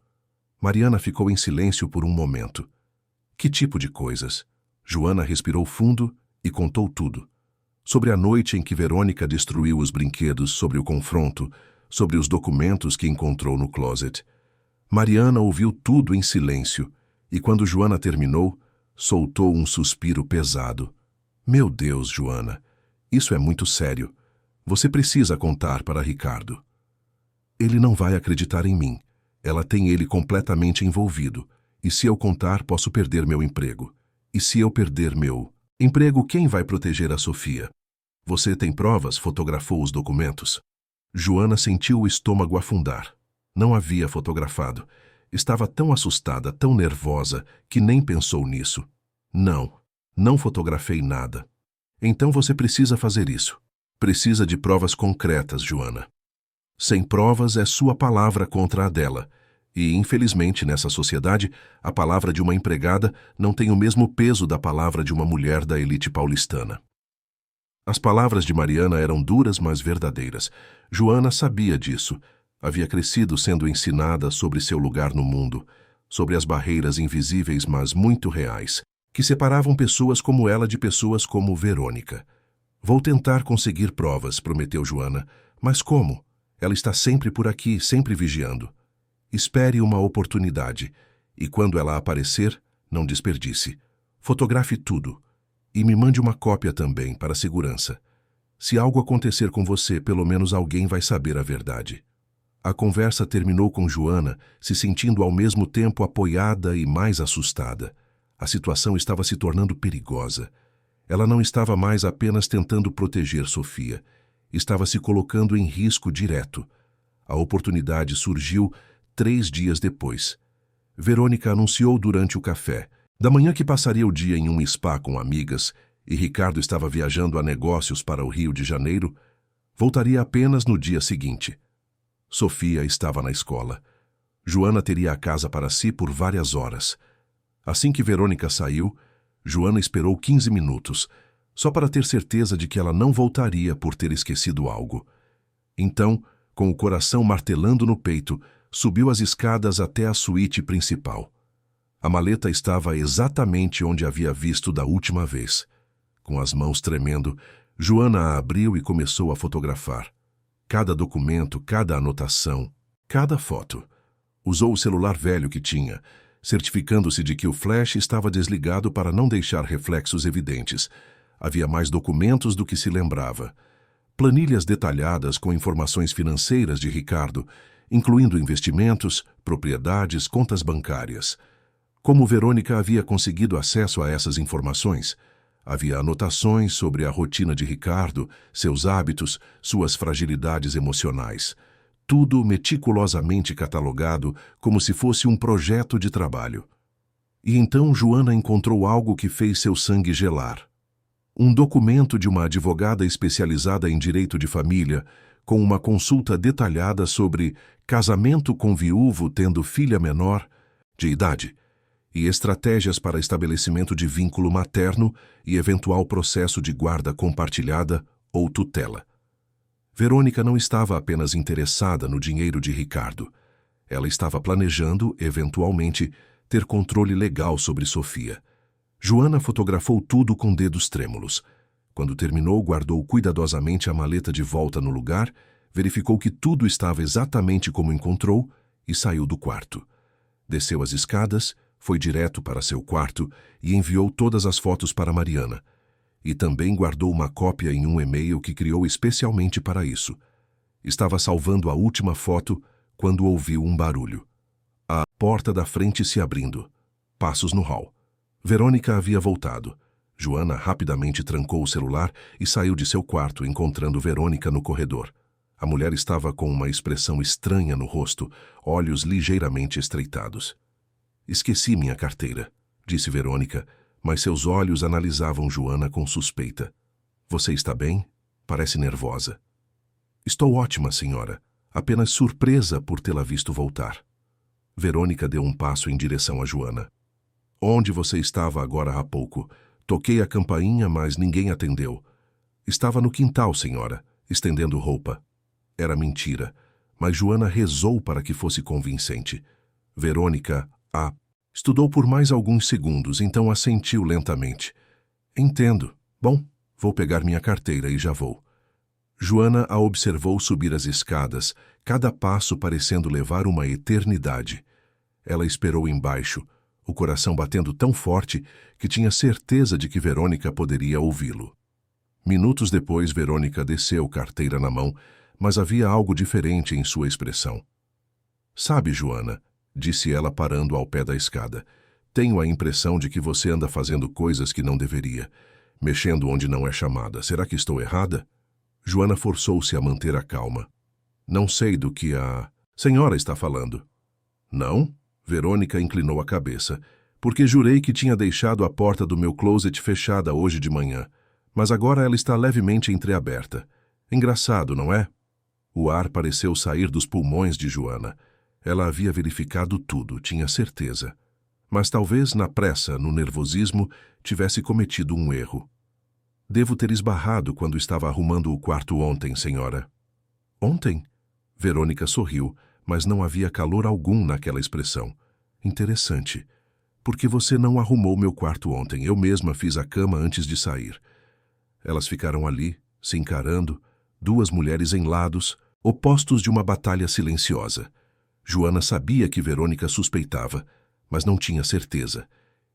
Mariana ficou em silêncio por um momento. "Que tipo de coisas?" Joana respirou fundo e contou tudo. Sobre a noite em que Verônica destruiu os brinquedos, sobre o confronto, sobre os documentos que encontrou no closet. Mariana ouviu tudo em silêncio e, quando Joana terminou, soltou um suspiro pesado. "Meu Deus, Joana, isso é muito sério. Você precisa contar para Ricardo." "Ele não vai acreditar em mim. Ela tem ele completamente envolvido. E se eu contar, posso perder meu emprego. E se eu perder meu emprego, quem vai proteger a Sofia?" "Você tem provas?" Fotografou os documentos. Joana sentiu o estômago afundar. Não havia fotografado. Estava tão assustada, tão nervosa, que nem pensou nisso. Não fotografei nada." "Então você precisa fazer isso. Precisa de provas concretas, Joana. Sem provas é sua palavra contra a dela. E, infelizmente, nessa sociedade, a palavra de uma empregada não tem o mesmo peso da palavra de uma mulher da elite paulistana." As palavras de Mariana eram duras, mas verdadeiras. Joana sabia disso. Havia crescido sendo ensinada sobre seu lugar no mundo, sobre as barreiras invisíveis, mas muito reais, que separavam pessoas como ela de pessoas como Verônica. "Vou tentar conseguir provas", prometeu Joana. "Mas como? Ela está sempre por aqui, sempre vigiando." "Espere uma oportunidade, e quando ela aparecer, não desperdice. Fotografe tudo. E me mande uma cópia também, para segurança. Se algo acontecer com você, pelo menos alguém vai saber a verdade." A conversa terminou com Joana se sentindo ao mesmo tempo apoiada e mais assustada. A situação estava se tornando perigosa. Ela não estava mais apenas tentando proteger Sofia. Estava se colocando em risco direto. A oportunidade surgiu 3 dias depois. Verônica anunciou durante o café da manhã que passaria o dia em um spa com amigas e Ricardo estava viajando a negócios para o Rio de Janeiro, voltaria apenas no dia seguinte. Sofia estava na escola. Joana teria a casa para si por várias horas. Assim que Verônica saiu, Joana esperou 15 minutos, só para ter certeza de que ela não voltaria por ter esquecido algo. Então, com o coração martelando no peito, subiu as escadas até a suíte principal. A maleta estava exatamente onde havia visto da última vez. Com as mãos tremendo, Joana a abriu e começou a fotografar. Cada documento, cada anotação, cada foto. Usou o celular velho que tinha, certificando-se de que o flash estava desligado para não deixar reflexos evidentes. Havia mais documentos do que se lembrava. Planilhas detalhadas com informações financeiras de Ricardo, incluindo investimentos, propriedades, contas bancárias. Como Verônica havia conseguido acesso a essas informações? Havia anotações sobre a rotina de Ricardo, seus hábitos, suas fragilidades emocionais. Tudo meticulosamente catalogado como se fosse um projeto de trabalho. E então Joana encontrou algo que fez seu sangue gelar. Um documento de uma advogada especializada em direito de família, com uma consulta detalhada sobre casamento com viúvo tendo filha menor de idade e estratégias para estabelecimento de vínculo materno e eventual processo de guarda compartilhada ou tutela. Verônica não estava apenas interessada no dinheiro de Ricardo. Ela estava planejando, eventualmente, ter controle legal sobre Sofia. Joana fotografou tudo com dedos trêmulos. Quando terminou, guardou cuidadosamente a maleta de volta no lugar, verificou que tudo estava exatamente como encontrou e saiu do quarto. Desceu as escadas, foi direto para seu quarto e enviou todas as fotos para Mariana. E também guardou uma cópia em um e-mail que criou especialmente para isso. Estava salvando a última foto quando ouviu um barulho. A porta da frente se abrindo. Passos no hall. Verônica havia voltado. Joana rapidamente trancou o celular e saiu de seu quarto, encontrando Verônica no corredor. A mulher estava com uma expressão estranha no rosto, olhos ligeiramente estreitados. "Esqueci minha carteira", disse Verônica, mas seus olhos analisavam Joana com suspeita. "Você está bem? Parece nervosa." "Estou ótima, senhora. Apenas surpresa por tê-la visto voltar." Verônica deu um passo em direção a Joana. "Onde você estava agora há pouco? Toquei a campainha, mas ninguém atendeu." "Estava no quintal, senhora, estendendo roupa." Era mentira, mas Joana rezou para que fosse convincente. Verônica estudou por mais alguns segundos, então assentiu lentamente. "Entendo. Bom, vou pegar minha carteira e já vou." Joana a observou subir as escadas, cada passo parecendo levar uma eternidade. Ela esperou embaixo, o coração batendo tão forte que tinha certeza de que Verônica poderia ouvi-lo. Minutos depois, Verônica desceu, carteira na mão, mas havia algo diferente em sua expressão. "Sabe, Joana", disse ela parando ao pé da escada, "tenho a impressão de que você anda fazendo coisas que não deveria, mexendo onde não é chamada. Será que estou errada?" Joana forçou-se a manter a calma. "Não sei do que a senhora está falando." "Não?" Verônica inclinou a cabeça. "Porque jurei que tinha deixado a porta do meu closet fechada hoje de manhã, mas agora ela está levemente entreaberta. Engraçado, não é?" O ar pareceu sair dos pulmões de Joana. Ela havia verificado tudo, tinha certeza. Mas talvez, na pressa, no nervosismo, tivesse cometido um erro. "Devo ter esbarrado quando estava arrumando o quarto ontem, senhora." "Ontem?" Verônica sorriu, mas não havia calor algum naquela expressão. "Interessante. Por que você não arrumou meu quarto ontem? Eu mesma fiz a cama antes de sair." Elas ficaram ali, se encarando, duas mulheres em lados, opostos de uma batalha silenciosa. Joana sabia que Verônica suspeitava, mas não tinha certeza.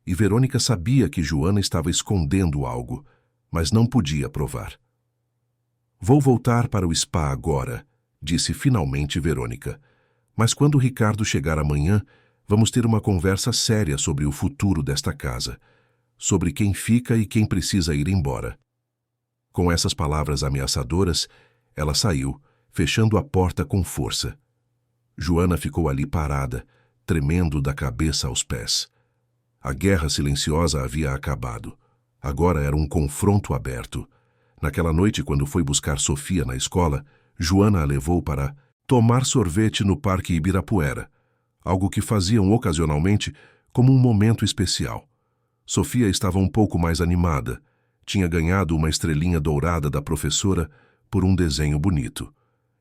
E Verônica sabia que Joana estava escondendo algo, mas não podia provar. "Vou voltar para o spa agora", disse finalmente Verônica. "Mas quando Ricardo chegar amanhã, Vamos ter uma conversa séria sobre o futuro desta casa, sobre quem fica e quem precisa ir embora. Com essas palavras ameaçadoras, ela saiu, fechando a porta com força. Joana ficou ali parada, tremendo da cabeça aos pés. A guerra silenciosa havia acabado. Agora era um confronto aberto. Naquela noite, quando foi buscar Sofia na escola, Joana a levou para tomar sorvete no Parque Ibirapuera, algo que faziam ocasionalmente como um momento especial. Sofia estava um pouco mais animada. Tinha ganhado uma estrelinha dourada da professora por um desenho bonito.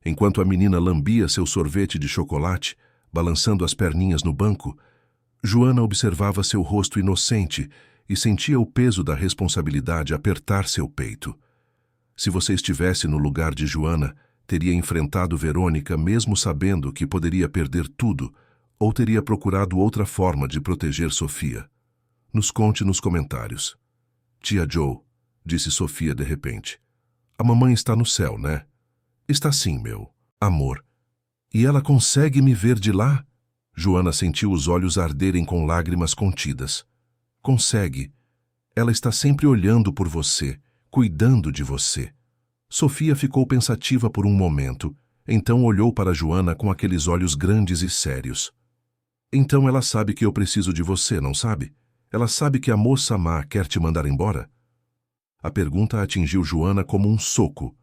Enquanto a menina lambia seu sorvete de chocolate, balançando as perninhas no banco, Joana observava seu rosto inocente e sentia o peso da responsabilidade apertar seu peito. Se você estivesse no lugar de Joana, teria enfrentado Verônica mesmo sabendo que poderia perder tudo, ou teria procurado outra forma de proteger Sofia? Nos conte nos comentários. Tia Joe, disse Sofia de repente. A mamãe está no céu, né? Está sim, meu amor. E ela consegue me ver de lá? Joana sentiu os olhos arderem com lágrimas contidas. Consegue. Ela está sempre olhando por você, cuidando de você. Sofia ficou pensativa por um momento, então olhou para Joana com aqueles olhos grandes e sérios. Então ela sabe que eu preciso de você, não sabe? Ela sabe que a moça má quer te mandar embora? A pergunta atingiu Joana como um soco.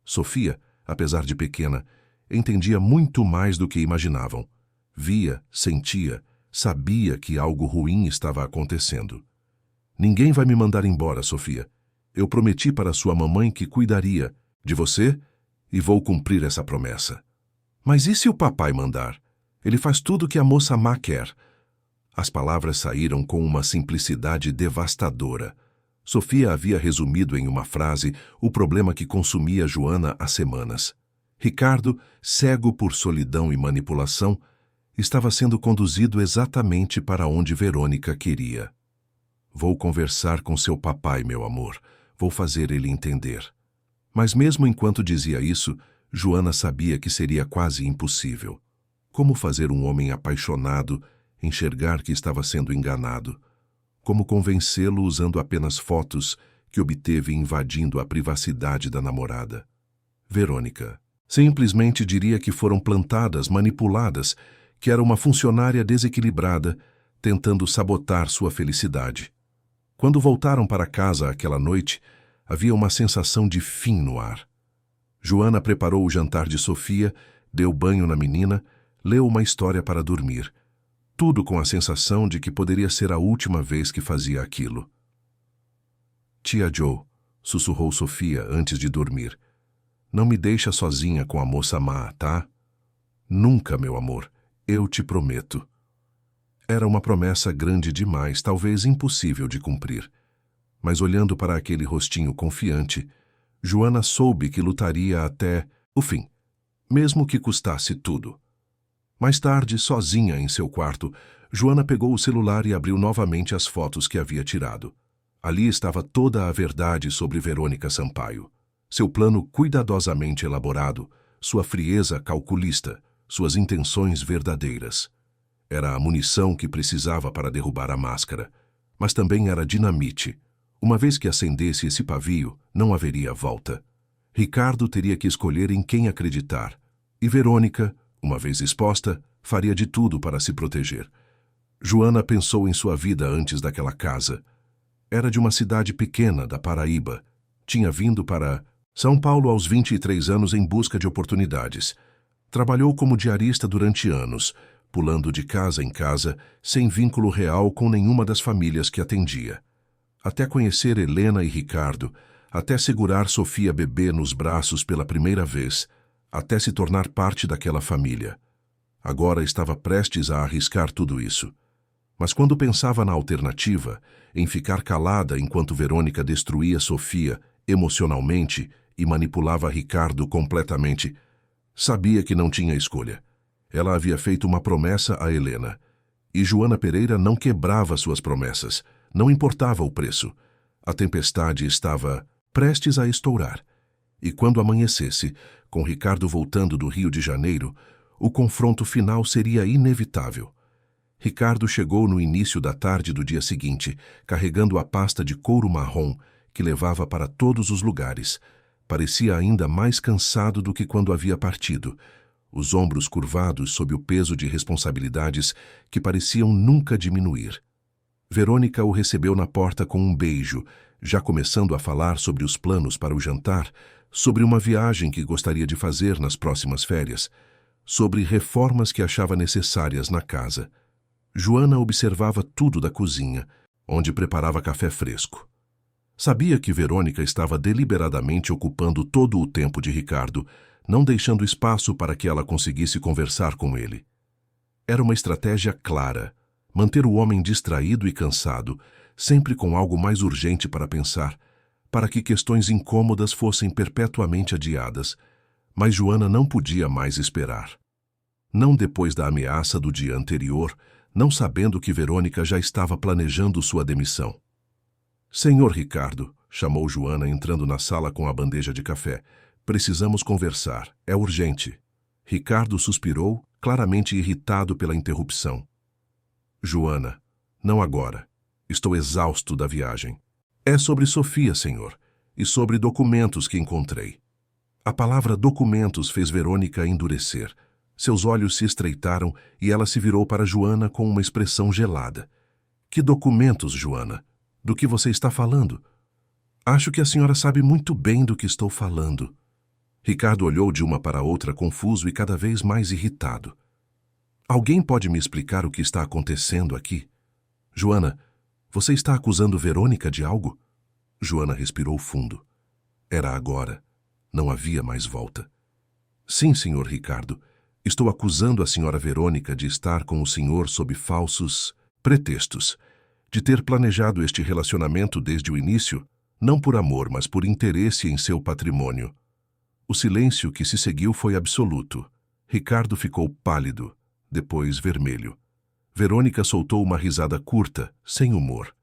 Sofia, apesar de pequena, entendia muito mais do que imaginavam. Via, sentia, sabia que algo ruim estava acontecendo. Ninguém vai me mandar embora, Sofia. Eu prometi para sua mamãe que cuidaria de você e vou cumprir essa promessa. Mas e se o papai mandar? Ele faz tudo o que a moça má quer. As palavras saíram com uma simplicidade devastadora. Sofia havia resumido em uma frase o problema que consumia Joana há semanas. Ricardo, cego por solidão e manipulação, estava sendo conduzido exatamente para onde Verônica queria. Vou conversar com seu papai, meu amor. Vou fazer ele entender. Mas mesmo enquanto dizia isso, Joana sabia que seria quase impossível. Como fazer um homem apaixonado enxergar que estava sendo enganado? Como convencê-lo usando apenas fotos que obteve invadindo a privacidade da namorada? Verônica simplesmente diria que foram plantadas, manipuladas, que era uma funcionária desequilibrada, tentando sabotar sua felicidade. Quando voltaram para casa aquela noite, havia uma sensação de fim no ar. Joana preparou o jantar de Sofia, deu banho na menina, leu uma história para dormir. Tudo com a sensação de que poderia ser a última vez que fazia aquilo. Tia Joe, sussurrou Sofia antes de dormir. Não me deixa sozinha com a moça má, tá? Nunca, meu amor, eu te prometo. Era uma promessa grande demais, talvez impossível de cumprir. Mas olhando para aquele rostinho confiante, Joana soube que lutaria até o fim, mesmo que custasse tudo. Mais tarde, sozinha em seu quarto, Joana pegou o celular e abriu novamente as fotos que havia tirado. Ali estava toda a verdade sobre Verônica Sampaio. Seu plano cuidadosamente elaborado, sua frieza calculista, suas intenções verdadeiras. Era a munição que precisava para derrubar a máscara, mas também era dinamite. Uma vez que acendesse esse pavio, não haveria volta. Ricardo teria que escolher em quem acreditar, e Verônica, uma vez exposta, faria de tudo para se proteger. Joana pensou em sua vida antes daquela casa. Era de uma cidade pequena da Paraíba. Tinha vindo para São Paulo aos 23 anos em busca de oportunidades. Trabalhou como diarista durante anos, pulando de casa em casa, sem vínculo real com nenhuma das famílias que atendia. Até conhecer Helena e Ricardo, até segurar Sofia bebê nos braços pela primeira vez, até se tornar parte daquela família. Agora estava prestes a arriscar tudo isso. Mas quando pensava na alternativa, em ficar calada enquanto Verônica destruía Sofia emocionalmente e manipulava Ricardo completamente, sabia que não tinha escolha. Ela havia feito uma promessa a Helena. E Joana Pereira não quebrava suas promessas, não importava o preço. A tempestade estava prestes a estourar. E quando amanhecesse, com Ricardo voltando do Rio de Janeiro, o confronto final seria inevitável. Ricardo chegou no início da tarde do dia seguinte, carregando a pasta de couro marrom que levava para todos os lugares. Parecia ainda mais cansado do que quando havia partido, os ombros curvados sob o peso de responsabilidades que pareciam nunca diminuir. Verônica o recebeu na porta com um beijo, já começando a falar sobre os planos para o jantar, sobre uma viagem que gostaria de fazer nas próximas férias, sobre reformas que achava necessárias na casa. Joana observava tudo da cozinha, onde preparava café fresco. Sabia que Verônica estava deliberadamente ocupando todo o tempo de Ricardo, não deixando espaço para que ela conseguisse conversar com ele. Era uma estratégia clara, manter o homem distraído e cansado, sempre com algo mais urgente para pensar, para que questões incômodas fossem perpetuamente adiadas, mas Joana não podia mais esperar. Não depois da ameaça do dia anterior, não sabendo que Verônica já estava planejando sua demissão. Senhor Ricardo, chamou Joana entrando na sala com a bandeja de café. Precisamos conversar, é urgente. Ricardo suspirou, claramente irritado pela interrupção. Joana, não agora. Estou exausto da viagem. É sobre Sofia, senhor, e sobre documentos que encontrei. A palavra documentos fez Verônica endurecer. Seus olhos se estreitaram e ela se virou para Joana com uma expressão gelada. Que documentos, Joana? Do que você está falando? Acho que a senhora sabe muito bem do que estou falando. Ricardo olhou de uma para outra confuso e cada vez mais irritado. Alguém pode me explicar o que está acontecendo aqui? Joana, você está acusando Verônica de algo? Joana respirou fundo. Era agora. Não havia mais volta. Sim, senhor Ricardo. Estou acusando a senhora Verônica de estar com o senhor sob falsos pretextos, de ter planejado este relacionamento desde o início, não por amor, mas por interesse em seu patrimônio. O silêncio que se seguiu foi absoluto. Ricardo ficou pálido, depois vermelho. Verônica soltou uma risada curta, sem humor.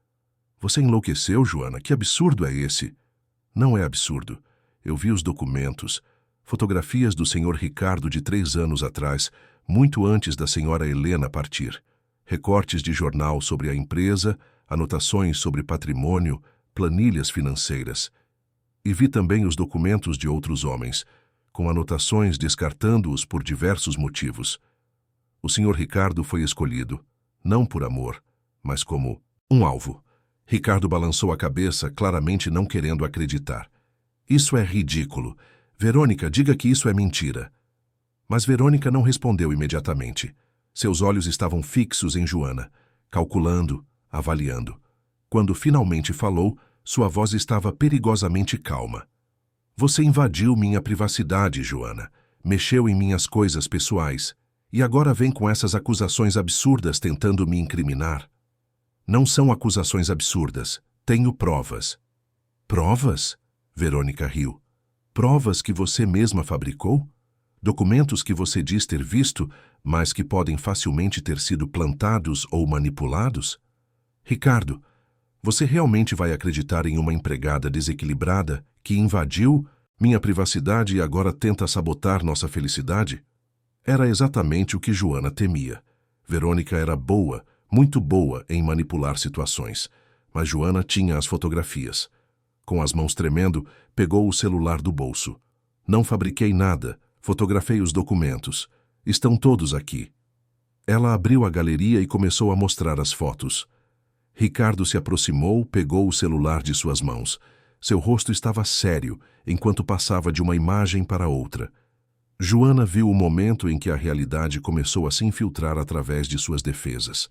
Você enlouqueceu, Joana? Que absurdo é esse? Não é absurdo. Eu vi os documentos, fotografias do senhor Ricardo de 3 anos atrás, muito antes da senhora Helena partir. Recortes de jornal sobre a empresa, anotações sobre patrimônio, planilhas financeiras. E vi também os documentos de outros homens, com anotações descartando-os por diversos motivos. O senhor Ricardo foi escolhido, não por amor, mas como um alvo. Ricardo balançou a cabeça, claramente não querendo acreditar. Isso é ridículo. Verônica, diga que isso é mentira. Mas Verônica não respondeu imediatamente. Seus olhos estavam fixos em Joana, calculando, avaliando. Quando finalmente falou, sua voz estava perigosamente calma. Você invadiu minha privacidade, Joana. Mexeu em minhas coisas pessoais. E agora vem com essas acusações absurdas tentando me incriminar. Não são acusações absurdas. Tenho provas. Provas? Verônica riu. Provas que você mesma fabricou? Documentos que você diz ter visto, mas que podem facilmente ter sido plantados ou manipulados? Ricardo, você realmente vai acreditar em uma empregada desequilibrada que invadiu minha privacidade e agora tenta sabotar nossa felicidade? Era exatamente o que Joana temia. Verônica era boa, muito boa em manipular situações, mas Joana tinha as fotografias. Com as mãos tremendo, pegou o celular do bolso. Não fabriquei nada, fotografei os documentos. Estão todos aqui. Ela abriu a galeria e começou a mostrar as fotos. Ricardo se aproximou, pegou o celular de suas mãos. Seu rosto estava sério, enquanto passava de uma imagem para outra. Joana viu o momento em que a realidade começou a se infiltrar através de suas defesas.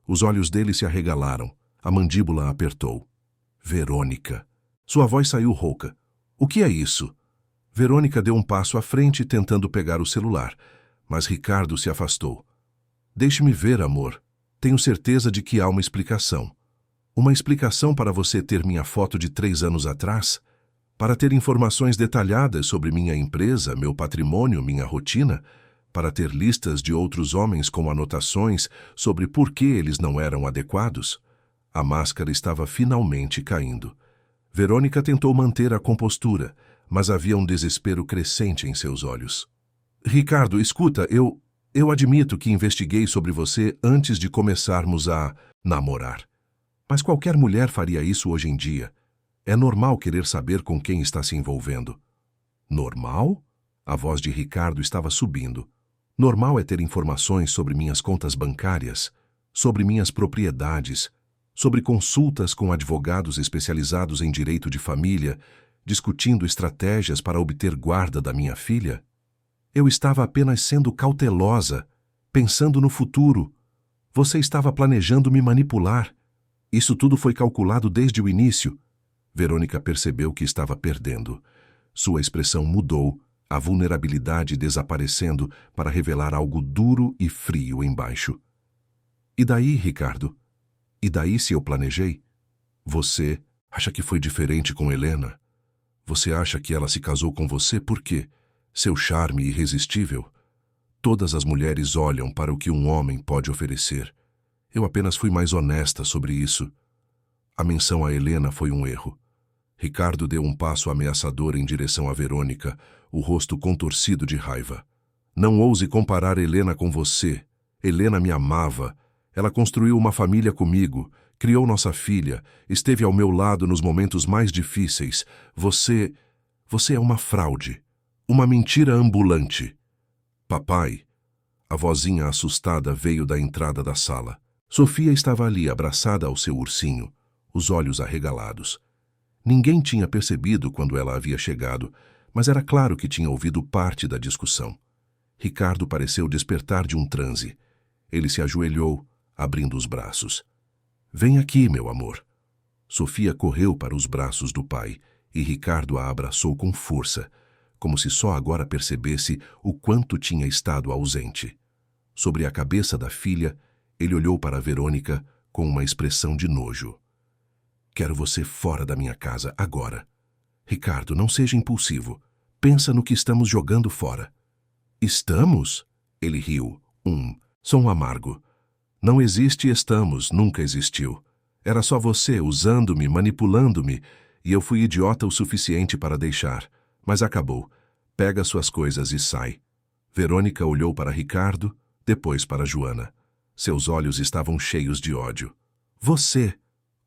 Os olhos dele se arregalaram, a mandíbula apertou. Verônica. Sua voz saiu rouca. O que é isso? Verônica deu um passo à frente tentando pegar o celular, mas Ricardo se afastou. Deixe-me ver, amor. Tenho certeza de que há uma explicação. Uma explicação para você ter minha foto de 3 anos atrás? Para ter informações detalhadas sobre minha empresa, meu patrimônio, minha rotina? Para ter listas de outros homens com anotações sobre por que eles não eram adequados? A máscara estava finalmente caindo. Verônica tentou manter a compostura, mas havia um desespero crescente em seus olhos. Ricardo, escuta, Eu admito que investiguei sobre você antes de começarmos a namorar. Mas qualquer mulher faria isso hoje em dia. É normal querer saber com quem está se envolvendo. Normal? A voz de Ricardo estava subindo. Normal é ter informações sobre minhas contas bancárias, sobre minhas propriedades, sobre consultas com advogados especializados em direito de família, discutindo estratégias para obter guarda da minha filha? Eu estava apenas sendo cautelosa, pensando no futuro. Você estava planejando me manipular. Isso tudo foi calculado desde o início. Verônica percebeu que estava perdendo. Sua expressão mudou, a vulnerabilidade desaparecendo para revelar algo duro e frio embaixo. E daí, Ricardo? E daí se eu planejei? Você acha que foi diferente com Helena? Você acha que ela se casou com você por quê? Seu charme irresistível? Todas as mulheres olham para o que um homem pode oferecer. Eu apenas fui mais honesta sobre isso. A menção a Helena foi um erro. Ricardo deu um passo ameaçador em direção a Verônica, o rosto contorcido de raiva. Não ouse comparar Helena com você. Helena me amava. Ela construiu uma família comigo, criou nossa filha, esteve ao meu lado nos momentos mais difíceis. Você é uma fraude. Uma mentira ambulante. Papai. A vozinha assustada veio da entrada da sala. Sofia estava ali, abraçada ao seu ursinho, os olhos arregalados. Ninguém tinha percebido quando ela havia chegado, mas era claro que tinha ouvido parte da discussão. Ricardo pareceu despertar de um transe. Ele se ajoelhou, abrindo os braços. Vem aqui, meu amor. Sofia correu para os braços do pai e Ricardo a abraçou com força, como se só agora percebesse o quanto tinha estado ausente. Sobre a cabeça da filha, ele olhou para Verônica com uma expressão de nojo. Quero você fora da minha casa agora. Ricardo, não seja impulsivo. Pensa no que estamos jogando fora. Estamos? Ele riu. Som amargo. Não existe estamos, nunca existiu. Era só você usando-me, manipulando-me, e eu fui idiota o suficiente para deixar. Mas acabou. Pega suas coisas e sai. Verônica olhou para Ricardo, depois para Joana. Seus olhos estavam cheios de ódio. Você,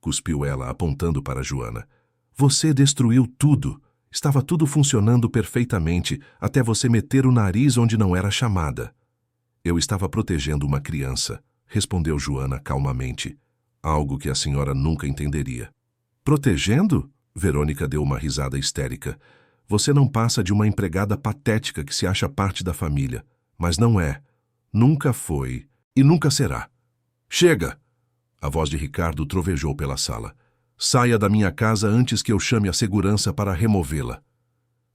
cuspiu ela apontando para Joana. Você destruiu tudo. Estava tudo funcionando perfeitamente, até você meter o nariz onde não era chamada. Eu estava protegendo uma criança, respondeu Joana calmamente. Algo que a senhora nunca entenderia. Protegendo? Verônica deu uma risada histérica. Você não passa de uma empregada patética que se acha parte da família. Mas não é. Nunca foi. E nunca será. Chega! A voz de Ricardo trovejou pela sala. Saia da minha casa antes que eu chame a segurança para removê-la.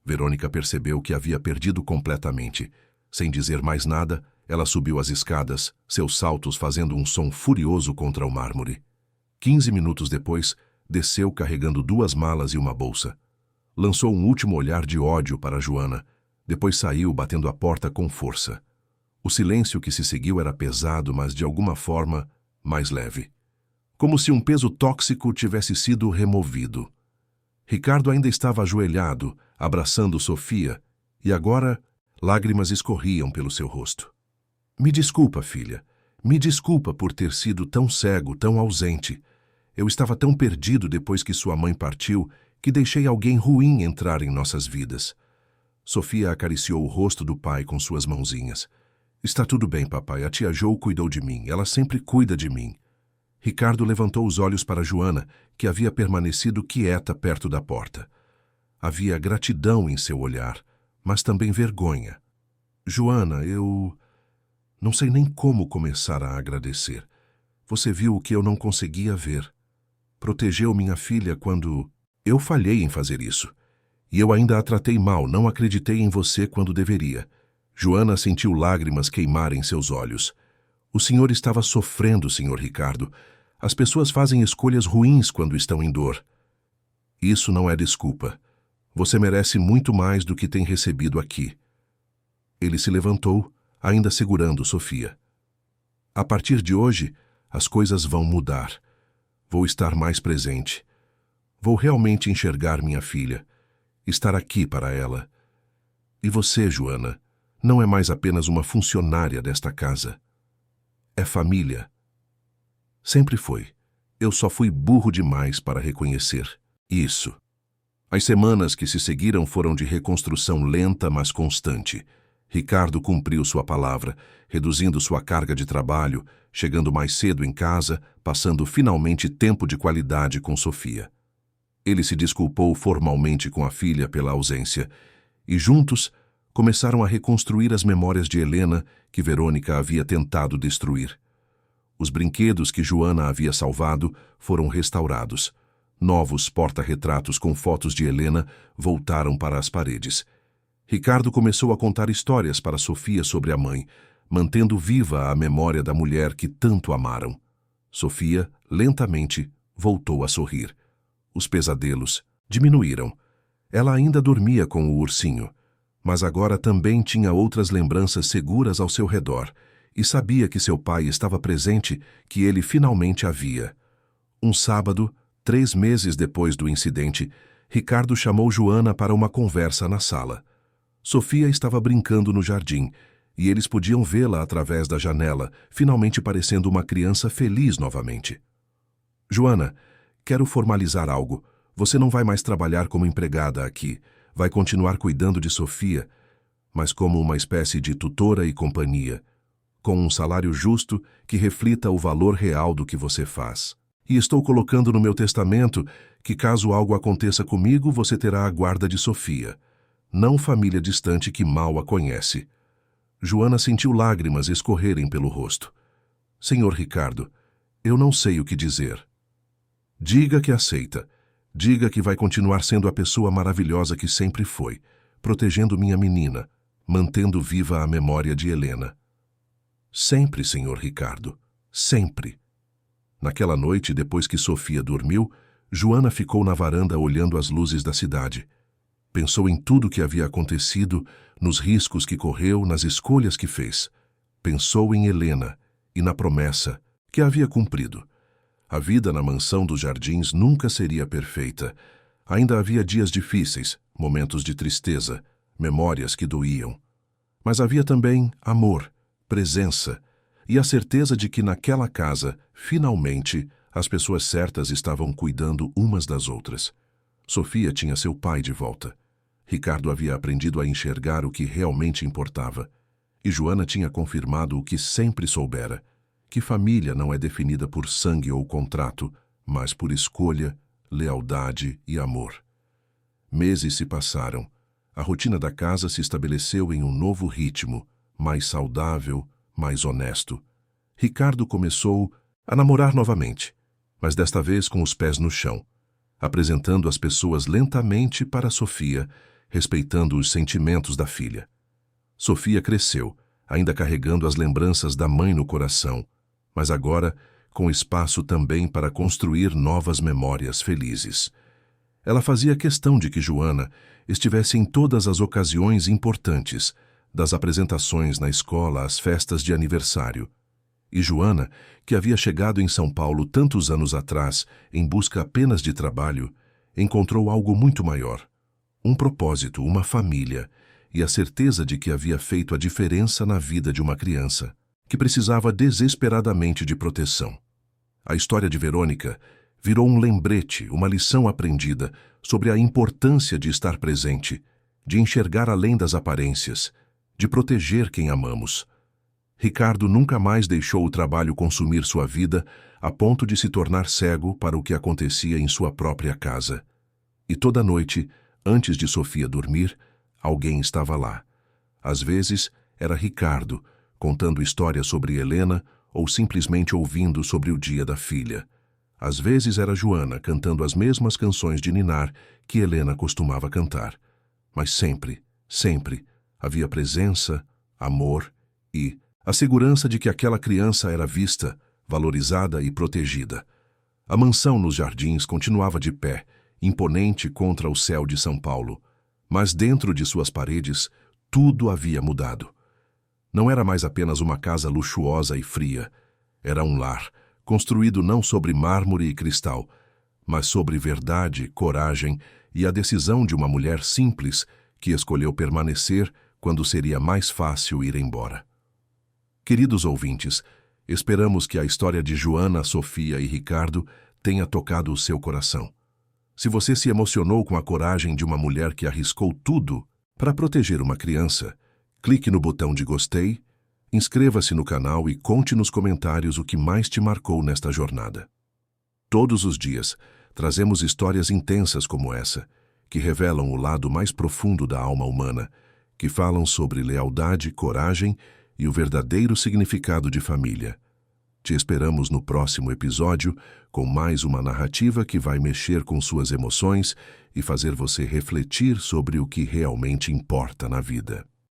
Verônica percebeu que havia perdido completamente. Sem dizer mais nada, ela subiu as escadas, seus saltos fazendo um som furioso contra o mármore. 15 minutos depois, desceu carregando 2 malas e uma bolsa. Lançou um último olhar de ódio para Joana, depois saiu batendo a porta com força. O silêncio que se seguiu era pesado, mas de alguma forma mais leve. Como se um peso tóxico tivesse sido removido. Ricardo ainda estava ajoelhado, abraçando Sofia, e agora lágrimas escorriam pelo seu rosto. Me desculpa, filha. Me desculpa por ter sido tão cego, tão ausente. Eu estava tão perdido depois que sua mãe partiu que deixei alguém ruim entrar em nossas vidas. Sofia acariciou o rosto do pai com suas mãozinhas. Está tudo bem, papai. A tia Jo cuidou de mim. Ela sempre cuida de mim. Ricardo levantou os olhos para Joana, que havia permanecido quieta perto da porta. Havia gratidão em seu olhar, mas também vergonha. Joana, eu não sei nem como começar a agradecer. Você viu o que eu não conseguia ver. Protegeu minha filha quando eu falhei em fazer isso. E eu ainda a tratei mal, não acreditei em você quando deveria. Joana sentiu lágrimas queimar em seus olhos. O senhor estava sofrendo, senhor Ricardo. As pessoas fazem escolhas ruins quando estão em dor. Isso não é desculpa. Você merece muito mais do que tem recebido aqui. Ele se levantou, ainda segurando Sofia. A partir de hoje, as coisas vão mudar. Vou estar mais presente. Vou realmente enxergar minha filha. Estar aqui para ela. E você, Joana, não é mais apenas uma funcionária desta casa. É família. Sempre foi. Eu só fui burro demais para reconhecer isso. As semanas que se seguiram foram de reconstrução lenta, mas constante. Ricardo cumpriu sua palavra, reduzindo sua carga de trabalho, chegando mais cedo em casa, passando finalmente tempo de qualidade com Sofia. Ele se desculpou formalmente com a filha pela ausência, e juntos começaram a reconstruir as memórias de Helena que Verônica havia tentado destruir. Os brinquedos que Joana havia salvado foram restaurados. Novos porta-retratos com fotos de Helena voltaram para as paredes. Ricardo começou a contar histórias para Sofia sobre a mãe, mantendo viva a memória da mulher que tanto amaram. Sofia, lentamente, voltou a sorrir. Os pesadelos diminuíram. Ela ainda dormia com o ursinho, mas agora também tinha outras lembranças seguras ao seu redor e sabia que seu pai estava presente, que ele finalmente a via. Um sábado, 3 meses depois do incidente, Ricardo chamou Joana para uma conversa na sala. Sofia estava brincando no jardim, e eles podiam vê-la através da janela, finalmente parecendo uma criança feliz novamente. Joana, quero formalizar algo. Você não vai mais trabalhar como empregada aqui. Vai continuar cuidando de Sofia, mas como uma espécie de tutora e companhia, com um salário justo que reflita o valor real do que você faz. E estou colocando no meu testamento que, caso algo aconteça comigo, você terá a guarda de Sofia, não família distante que mal a conhece. Joana sentiu lágrimas escorrerem pelo rosto. Senhor Ricardo, eu não sei o que dizer. Diga que aceita. Diga que vai continuar sendo a pessoa maravilhosa que sempre foi, protegendo minha menina, mantendo viva a memória de Helena. Sempre, senhor Ricardo, sempre. Naquela noite, depois que Sofia dormiu, Joana ficou na varanda olhando as luzes da cidade. Pensou em tudo o que havia acontecido, nos riscos que correu, nas escolhas que fez. Pensou em Helena e na promessa que havia cumprido. A vida na mansão dos Jardins nunca seria perfeita. Ainda havia dias difíceis, momentos de tristeza, memórias que doíam. Mas havia também amor, presença e a certeza de que naquela casa, finalmente, as pessoas certas estavam cuidando umas das outras. Sofia tinha seu pai de volta. Ricardo havia aprendido a enxergar o que realmente importava. E Joana tinha confirmado o que sempre soubera, que família não é definida por sangue ou contrato, mas por escolha, lealdade e amor. Meses se passaram. A rotina da casa se estabeleceu em um novo ritmo, mais saudável, mais honesto. Ricardo começou a namorar novamente, mas desta vez com os pés no chão, apresentando as pessoas lentamente para Sofia, respeitando os sentimentos da filha. Sofia cresceu, ainda carregando as lembranças da mãe no coração, mas agora com espaço também para construir novas memórias felizes. Ela fazia questão de que Joana estivesse em todas as ocasiões importantes, das apresentações na escola às festas de aniversário. E Joana, que havia chegado em São Paulo tantos anos atrás em busca apenas de trabalho, encontrou algo muito maior. Um propósito, uma família, e a certeza de que havia feito a diferença na vida de uma criança, que precisava desesperadamente de proteção. A história de Verônica virou um lembrete, uma lição aprendida sobre a importância de estar presente, de enxergar além das aparências, de proteger quem amamos. Ricardo nunca mais deixou o trabalho consumir sua vida a ponto de se tornar cego para o que acontecia em sua própria casa. E toda noite, antes de Sofia dormir, alguém estava lá. Às vezes, era Ricardo, contando histórias sobre Helena ou simplesmente ouvindo sobre o dia da filha. Às vezes era Joana cantando as mesmas canções de ninar que Helena costumava cantar. Mas sempre, sempre, havia presença, amor e a segurança de que aquela criança era vista, valorizada e protegida. A mansão nos Jardins continuava de pé, imponente contra o céu de São Paulo, mas dentro de suas paredes tudo havia mudado. Não era mais apenas uma casa luxuosa e fria, era um lar, construído não sobre mármore e cristal, mas sobre verdade, coragem e a decisão de uma mulher simples que escolheu permanecer quando seria mais fácil ir embora. Queridos ouvintes, esperamos que a história de Joana, Sofia e Ricardo tenha tocado o seu coração. Se você se emocionou com a coragem de uma mulher que arriscou tudo para proteger uma criança, clique no botão de gostei, inscreva-se no canal e conte nos comentários o que mais te marcou nesta jornada. Todos os dias, trazemos histórias intensas como essa, que revelam o lado mais profundo da alma humana, que falam sobre lealdade, coragem e o verdadeiro significado de família. Te esperamos no próximo episódio com mais uma narrativa que vai mexer com suas emoções e fazer você refletir sobre o que realmente importa na vida.